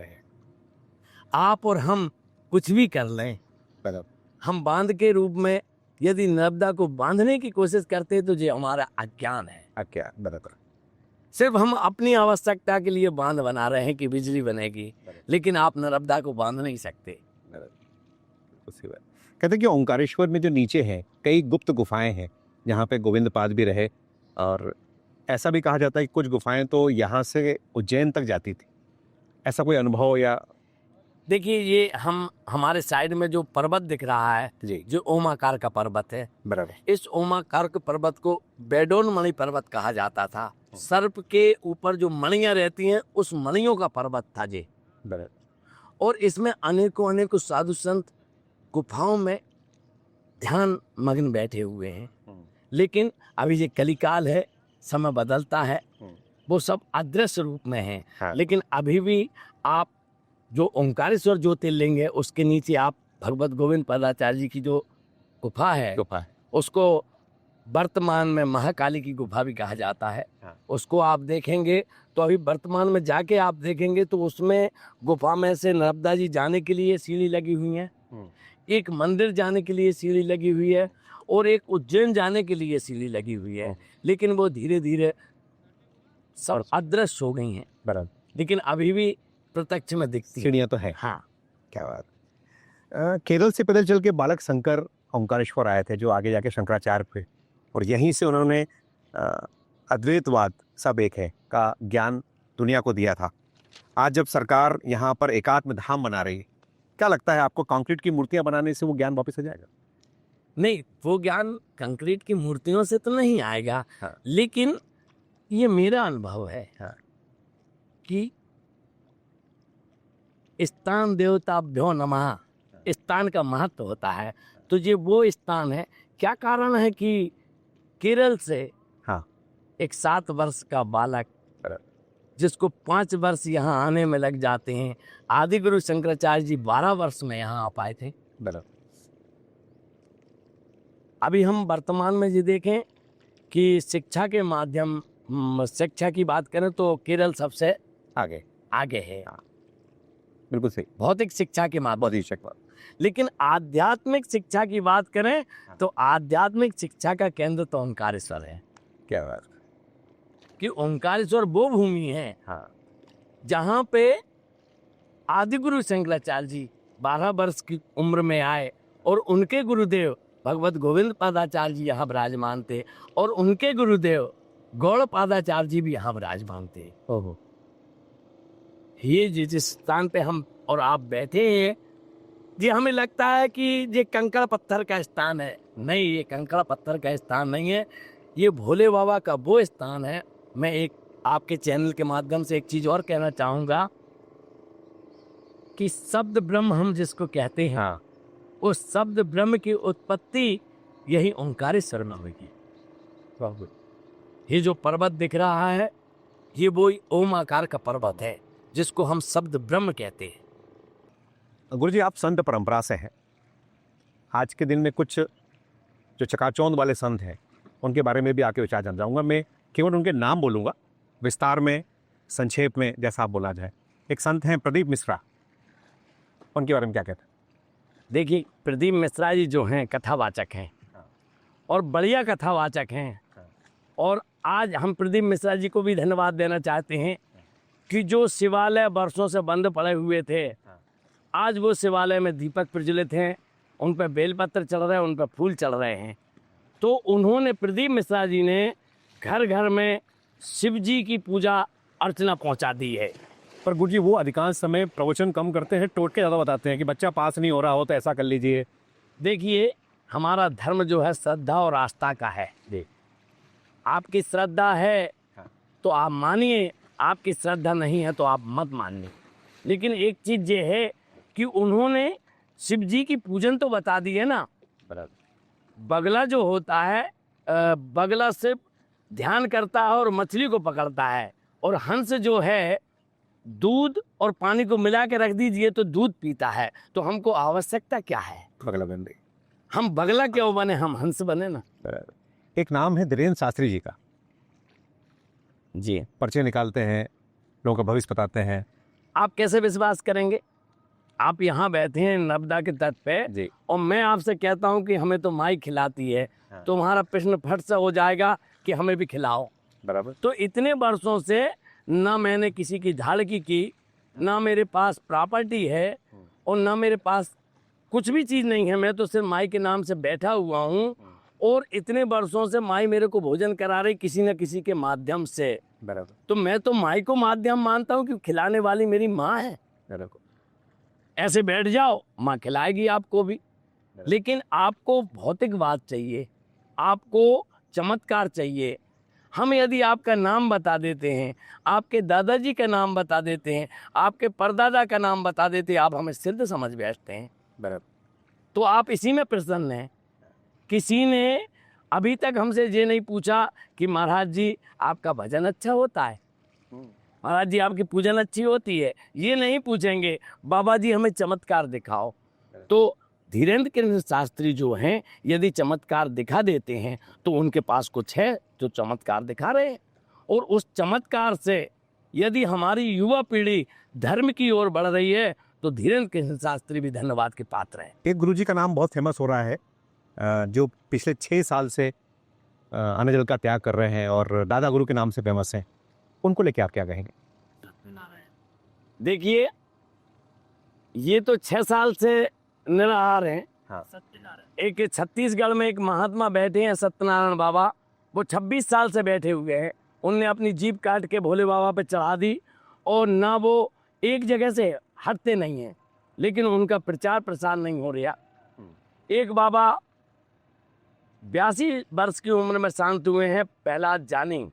आप और हम कुछ भी कर लें, हम बांध के रूप में यदि नर्मदा को बांधने की कोशिश करते हैं तो ये हमारा अज्ञान है। अज्ञान, बराबर। सिर्फ हम अपनी आवश्यकता के लिए बांध बना रहे हैं कि बिजली बनेगी, लेकिन आप नर्मदा को बांध नहीं सकते। कहते हैं कि ओंकारेश्वर में जो नीचे हैं कई गुप्त गुफाएं हैं जहाँ पे गोविंद पाद भी रहे, और ऐसा भी कहा जाता है कि कुछ गुफाएं तो यहाँ से उज्जैन तक जाती थी। ऐसा कोई अनुभव? या देखिए, ये हमारे साइड में जो पर्वत दिख रहा है जी, जो ओमाकार का पर्वत है, बराबर, इस ओमाकार के पर्वत को बेडोन मणि पर्वत कहा जाता था। सर्प के ऊपर जो मणियां रहती हैं, उस मणियों का पर्वत था जी। बराबर। और इसमें अनेकों साधु संत गुफाओं में ध्यान मग्न बैठे हुए हैं। लेकिन अभी ये कलिकाल है, समय बदलता है, वो सब अदृश्य रूप में है। हाँ। लेकिन अभी भी आप जो ओंकारेश्वर ज्योतिर्लिंग है, उसके नीचे आप भगवत गोविंद पादाचार्य जी की जो गुफा है, उसको वर्तमान में महाकाली की गुफा भी कहा जाता है। हाँ। उसको आप देखेंगे तो अभी वर्तमान में जाके आप देखेंगे तो उसमें गुफा में से नर्मदा जी जाने के लिए सीढ़ी लगी हुई है, एक मंदिर जाने के लिए सीढ़ी लगी हुई है और एक उज्जैन जाने के लिए सीढ़ी लगी हुई है। लेकिन वो धीरे धीरे सब अदृश्य हो गई हैं, बराबर, लेकिन अभी भी प्रत्यक्ष में दिखती है। सीढ़ियाँ तो है। हाँ, क्या बात। केरल से पैदल चल के बालक शंकर ओंकारेश्वर आए थे, जो आगे जाके शंकराचार्य हुए, और यहीं से उन्होंने अद्वैतवाद सब एक है का ज्ञान दुनिया को दिया था। आज जब सरकार यहाँ पर एकात्म धाम बना रही है, क्या लगता है आपको कंक्रीट की मूर्तियां बनाने से वो ज्ञान वापस आ जाएगा? नहीं, वो ज्ञान कंक्रीट की मूर्तियों से तो नहीं आएगा। हाँ। लेकिन ये मेरा अनुभव है। हाँ। कि स्थान देवताभ्यो नमः, स्थान का महत्व होता है। तो ये वो स्थान है। क्या कारण है कि केरल से हाँ। एक 7 वर्ष का बालक जिसको 5 वर्ष यहाँ आने में लग जाते हैं, आदि गुरु शंकराचार्य जी 12 वर्ष में यहाँ आ पाए थे। अभी हम वर्तमान में ये देखें कि शिक्षा के माध्यम, शिक्षा की बात करें तो केरल सबसे आगे है। बिल्कुल सही। भौतिक शिक्षा के माध्यम, बहुत ही शिक्षा। लेकिन आध्यात्मिक शिक्षा की बात करें तो आध्यात्मिक शिक्षा का केंद्र तो ओंकारेश्वर है। क्या बात कि ओंकारेश्वर वो भूमि है, हाँ, जहाँ पे आदिगुरु शंकराचार्य जी 12 वर्ष की उम्र में आए और उनके गुरुदेव भगवत गोविंद पादाचार्य जी यहाँ विराजमान थे और उनके गुरुदेव गौड़ पादाचार्य जी भी यहाँ विराजमान थे। ओहो। ये जिस स्थान पे हम और आप बैठे हैं, ये हमें लगता है कि ये कंकड़ पत्थर का स्थान है। नहीं, ये कंकड़ पत्थर का स्थान नहीं है, ये भोले बाबा का वो स्थान है। मैं एक आपके चैनल के माध्यम से एक चीज और कहना चाहूँगा कि शब्द ब्रह्म हम जिसको कहते हैं, हाँ। उस शब्द ब्रह्म की उत्पत्ति यही ओंकारेश्वर में हुई। ये जो पर्वत दिख रहा है, ये वो ओम आकार का पर्वत है जिसको हम शब्द ब्रह्म कहते हैं। गुरुजी, आप संत परंपरा से हैं। आज के दिन में कुछ जो चकाचौंध वाले संत हैं, उनके बारे में भी आके विचार जान जाऊंगा। मैं केवल उनके नाम बोलूंगा, विस्तार में, संक्षेप में, जैसा आप बोला जाए। एक संत हैं प्रदीप मिश्रा, उनके बारे में क्या कहते हैं? देखिए, प्रदीप मिश्रा जी जो हैं कथावाचक हैं और बढ़िया कथावाचक हैं। और आज हम प्रदीप मिश्रा जी को भी धन्यवाद देना चाहते हैं कि जो शिवालय वर्षों से बंद पड़े हुए थे, आज वो शिवालय में दीपक प्रज्वलित हैं, उन पर बेलपत्र चल रहे हैं, उन पर फूल चढ़ रहे हैं। तो उन्होंने, प्रदीप मिश्रा जी ने घर घर में शिव जी की पूजा अर्चना पहुंचा दी है। पर गुरुजी, वो अधिकांश समय प्रवचन कम करते हैं, टोटके ज़्यादा बताते हैं कि बच्चा पास नहीं हो रहा हो तो ऐसा कर लीजिए। देखिए, हमारा धर्म जो है श्रद्धा और आस्था का है। आपकी श्रद्धा है तो आप मानिए, आपकी श्रद्धा नहीं है तो आप मत मानिए। लेकिन एक चीज़ ये है कि उन्होंने शिव जी की पूजन तो बता दी है ना। बगला जो होता है, बगला सिर्फ ध्यान करता है और मछली को पकड़ता है, और हंस जो है दूध और पानी को मिला के रख दीजिए तो दूध पीता है। तो हमको आवश्यकता क्या है? बगला बन रही। हम बगला क्यों बने, हम हंस बने ना। एक नाम है धीरेन्द्र शास्त्री जी का। जी, पर्चे निकालते हैं, लोगों का भविष्य बताते हैं। आप कैसे विश्वास करेंगे? आप यहाँ बैठे हैं नर्मदा के तट पे जी, और मैं आपसे कहता हूँ कि हमें तो माई खिलाती है। तो तुम्हारा प्रश्न फट से हो जाएगा कि हमें भी खिलाओ। बराबर। तो इतने वर्षों से ना मैंने किसी की झाड़की की, ना मेरे पास प्रॉपर्टी है और ना मेरे पास कुछ भी चीज़ नहीं है। मैं तो सिर्फ माई के नाम से बैठा हुआ हूँ और इतने वर्षों से माई मेरे को भोजन करा रही किसी न किसी के माध्यम से। बराबर। तो मैं तो माई को माध्यम मानता हूँ कि खिलाने वाली मेरी माँ है। बराबर। ऐसे बैठ जाओ, माँ खिलाएगी आपको भी। लेकिन आपको भौतिकवाद चाहिए, आपको चमत्कार चाहिए। हम यदि आपका नाम बता देते हैं, आपके दादाजी का नाम बता देते हैं, आपके परदादा का नाम बता देते हैं, आप हमें सिद्ध समझ बैठते हैं। बराबर। तो आप इसी में प्रसन्न हैं। किसी ने अभी तक हमसे ये नहीं पूछा कि महाराज जी आपका भजन अच्छा होता है, महाराज जी आपकी पूजन अच्छी होती है। ये नहीं पूछेंगे, बाबा जी हमें चमत्कार दिखाओ। तो धीरेन्द्र कृष्ण शास्त्री जो हैं यदि चमत्कार दिखा देते हैं तो उनके पास कुछ है जो चमत्कार दिखा रहे हैं, और उस चमत्कार से यदि हमारी युवा पीढ़ी धर्म की ओर बढ़ रही है तो धीरेन्द्र कृष्ण शास्त्री भी धन्यवाद के पात्र हैं। एक गुरुजी का नाम बहुत फेमस हो रहा है, जो पिछले 6 साल से अन्न जल का त्याग कर रहे हैं और दादा गुरु के नाम से फेमस हैं, उनको लेके आप क्या कहेंगे? देखिए, ये तो 6 साल से निराहार हैं। हाँ। एक छत्तीसगढ़ में एक महात्मा बैठे हैं सत्यनारायण बाबा, वो 26 साल से बैठे हुए हैं। उनने अपनी जीभ काट के भोले बाबा पे चढ़ा दी और ना वो एक जगह से हटते नहीं हैं, लेकिन उनका प्रचार प्रसार नहीं हो रहा। एक बाबा 82 वर्ष की उम्र में शांत हुए हैं, प्रहलाद जानी।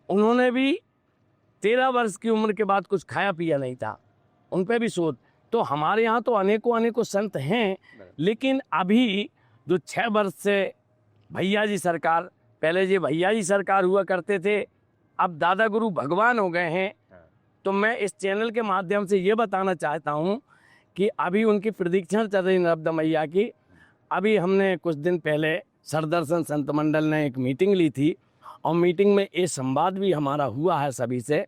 उन्होंने भी 13 वर्ष की उम्र के बाद कुछ खाया पिया नहीं था, उन पे भी शोध। तो हमारे यहाँ तो अनेकों संत हैं, लेकिन अभी जो 6 वर्ष से भैया जी सरकार, पहले जी भैया जी सरकार हुआ करते थे, अब दादा गुरु भगवान हो गए हैं। तो मैं इस चैनल के माध्यम से ये बताना चाहता हूँ कि अभी उनकी प्रदीक्षा चल रही नर्मदा मैया की। अभी हमने कुछ दिन पहले सरदर्शन संत मंडल ने एक मीटिंग ली थी और मीटिंग में ये संवाद भी हमारा हुआ है सभी से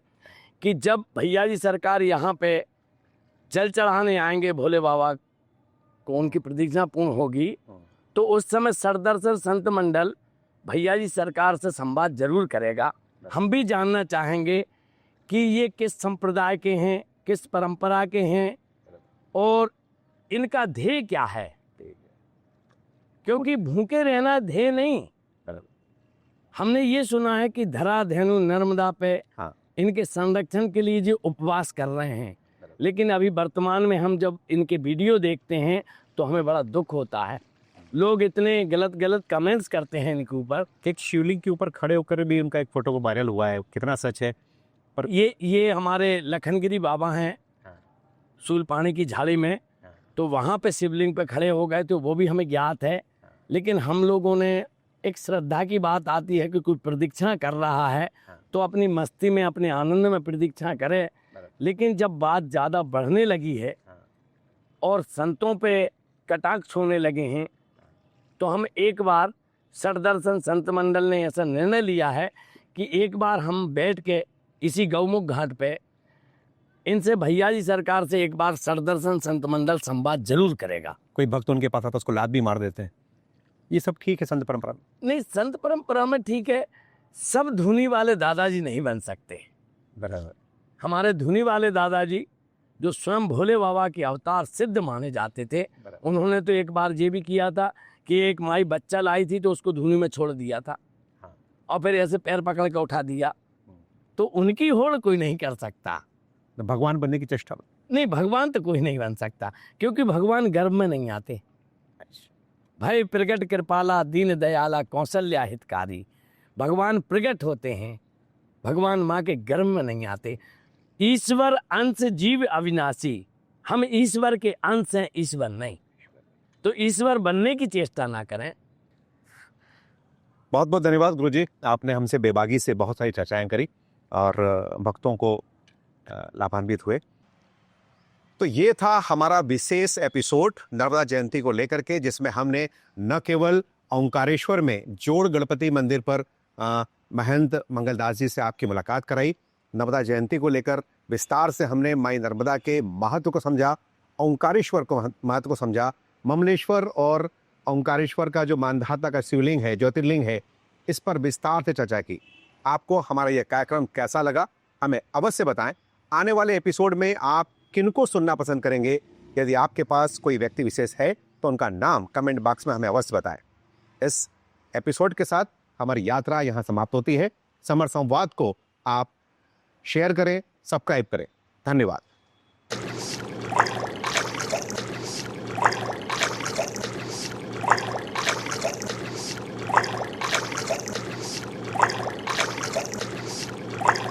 कि जब भैया जी सरकार यहाँ पे जल चढ़ाने आएंगे भोले बाबा को, उनकी प्रतीक्षा पूर्ण होगी, तो उस समय सरदर्शन संत मंडल भैया जी सरकार से संवाद जरूर करेगा। हम भी जानना चाहेंगे कि ये किस संप्रदाय के हैं, किस परंपरा के हैं और इनका ध्येय क्या है, क्योंकि भूखे रहना ध्येय नहीं। हमने ये सुना है कि धरा धेनु नर्मदा पे इनके संरक्षण के लिए जो उपवास कर रहे हैं, लेकिन अभी वर्तमान में हम जब इनके वीडियो देखते हैं तो हमें बड़ा दुख होता है। लोग इतने गलत कमेंट्स करते हैं इनके ऊपर। एक शिवलिंग के ऊपर खड़े होकर भी उनका एक फोटो वायरल हुआ है, कितना सच है? पर ये हमारे लखनगिरी बाबा हैं सूलपानी की झाड़ी में, तो वहाँ पे शिवलिंग पे खड़े हो गए, तो वो भी हमें ज्ञात है। लेकिन हम लोगों ने एक श्रद्धा की बात आती है कि कोई प्रदीक्षा कर रहा है तो अपनी मस्ती में, अपने आनंद में प्रदीक्षा करे, लेकिन जब बात ज़्यादा बढ़ने लगी है और संतों पे कटाक्ष होने लगे हैं, तो हम एक बार सरदर्शन संत मंडल ने ऐसा निर्णय लिया है कि एक बार हम बैठ के इसी गौमुख घाट पे इनसे भैया जी सरकार से एक बार सरदर्शन संत मंडल संवाद जरूर करेगा। कोई भक्त उनके पास आता है उसको लात भी मार देते हैं, ये सब ठीक है संत परंपरा में? नहीं, संत परंपरा में ठीक है, सब धुनी वाले दादाजी नहीं बन सकते। बराबर। हमारे धुनी वाले दादाजी जो स्वयं भोले बाबा के अवतार सिद्ध माने जाते थे, उन्होंने तो एक बार ये भी किया था कि एक माई बच्चा लाई थी तो उसको धुनी में छोड़ दिया था और फिर ऐसे पैर पकड़ के उठा दिया। तो उनकी होड़ कोई नहीं कर सकता। भगवान बनने की चेष्टा नहीं, भगवान तो कोई नहीं बन सकता, क्योंकि भगवान गर्भ में नहीं आते। भय प्रगट कृपाला दीन दयाला कौशल्या हितकारी, भगवान प्रगट होते हैं, भगवान माँ के गर्भ में नहीं आते। ईश्वर अंश जीव अविनाशी, हम ईश्वर के अंश हैं, ईश्वर नहीं। तो ईश्वर बनने की चेष्टा ना करें। बहुत बहुत धन्यवाद गुरुजी, आपने हमसे बेबागी से बहुत सारी चर्चाएं करी और भक्तों को लाभान्वित हुए। तो ये था हमारा विशेष एपिसोड नर्मदा जयंती को लेकर के, जिसमें हमने न केवल ओंकारेश्वर में जोड़ गणपति मंदिर पर महंत मंगलदास जी से आपकी मुलाकात कराई, नर्मदा जयंती को लेकर विस्तार से हमने माई नर्मदा के महत्व को समझा, ओंकारेश्वर को महत्व को समझा, ममलेश्वर और ओंकारेश्वर का जो मानधाता का शिवलिंग है, ज्योतिर्लिंग है, इस पर विस्तार से चर्चा की। आपको हमारा यह कार्यक्रम कैसा लगा हमें अवश्य बताएं। आने वाले एपिसोड में आप किनको सुनना पसंद करेंगे? यदि आपके पास कोई व्यक्ति विशेष है तो उनका नाम कमेंट बॉक्स में हमें अवश्य बताएं। इस एपिसोड के साथ हमारी यात्रा यहाँ समाप्त होती है। समर संवाद को आप शेयर करें, सब्सक्राइब करें। धन्यवाद।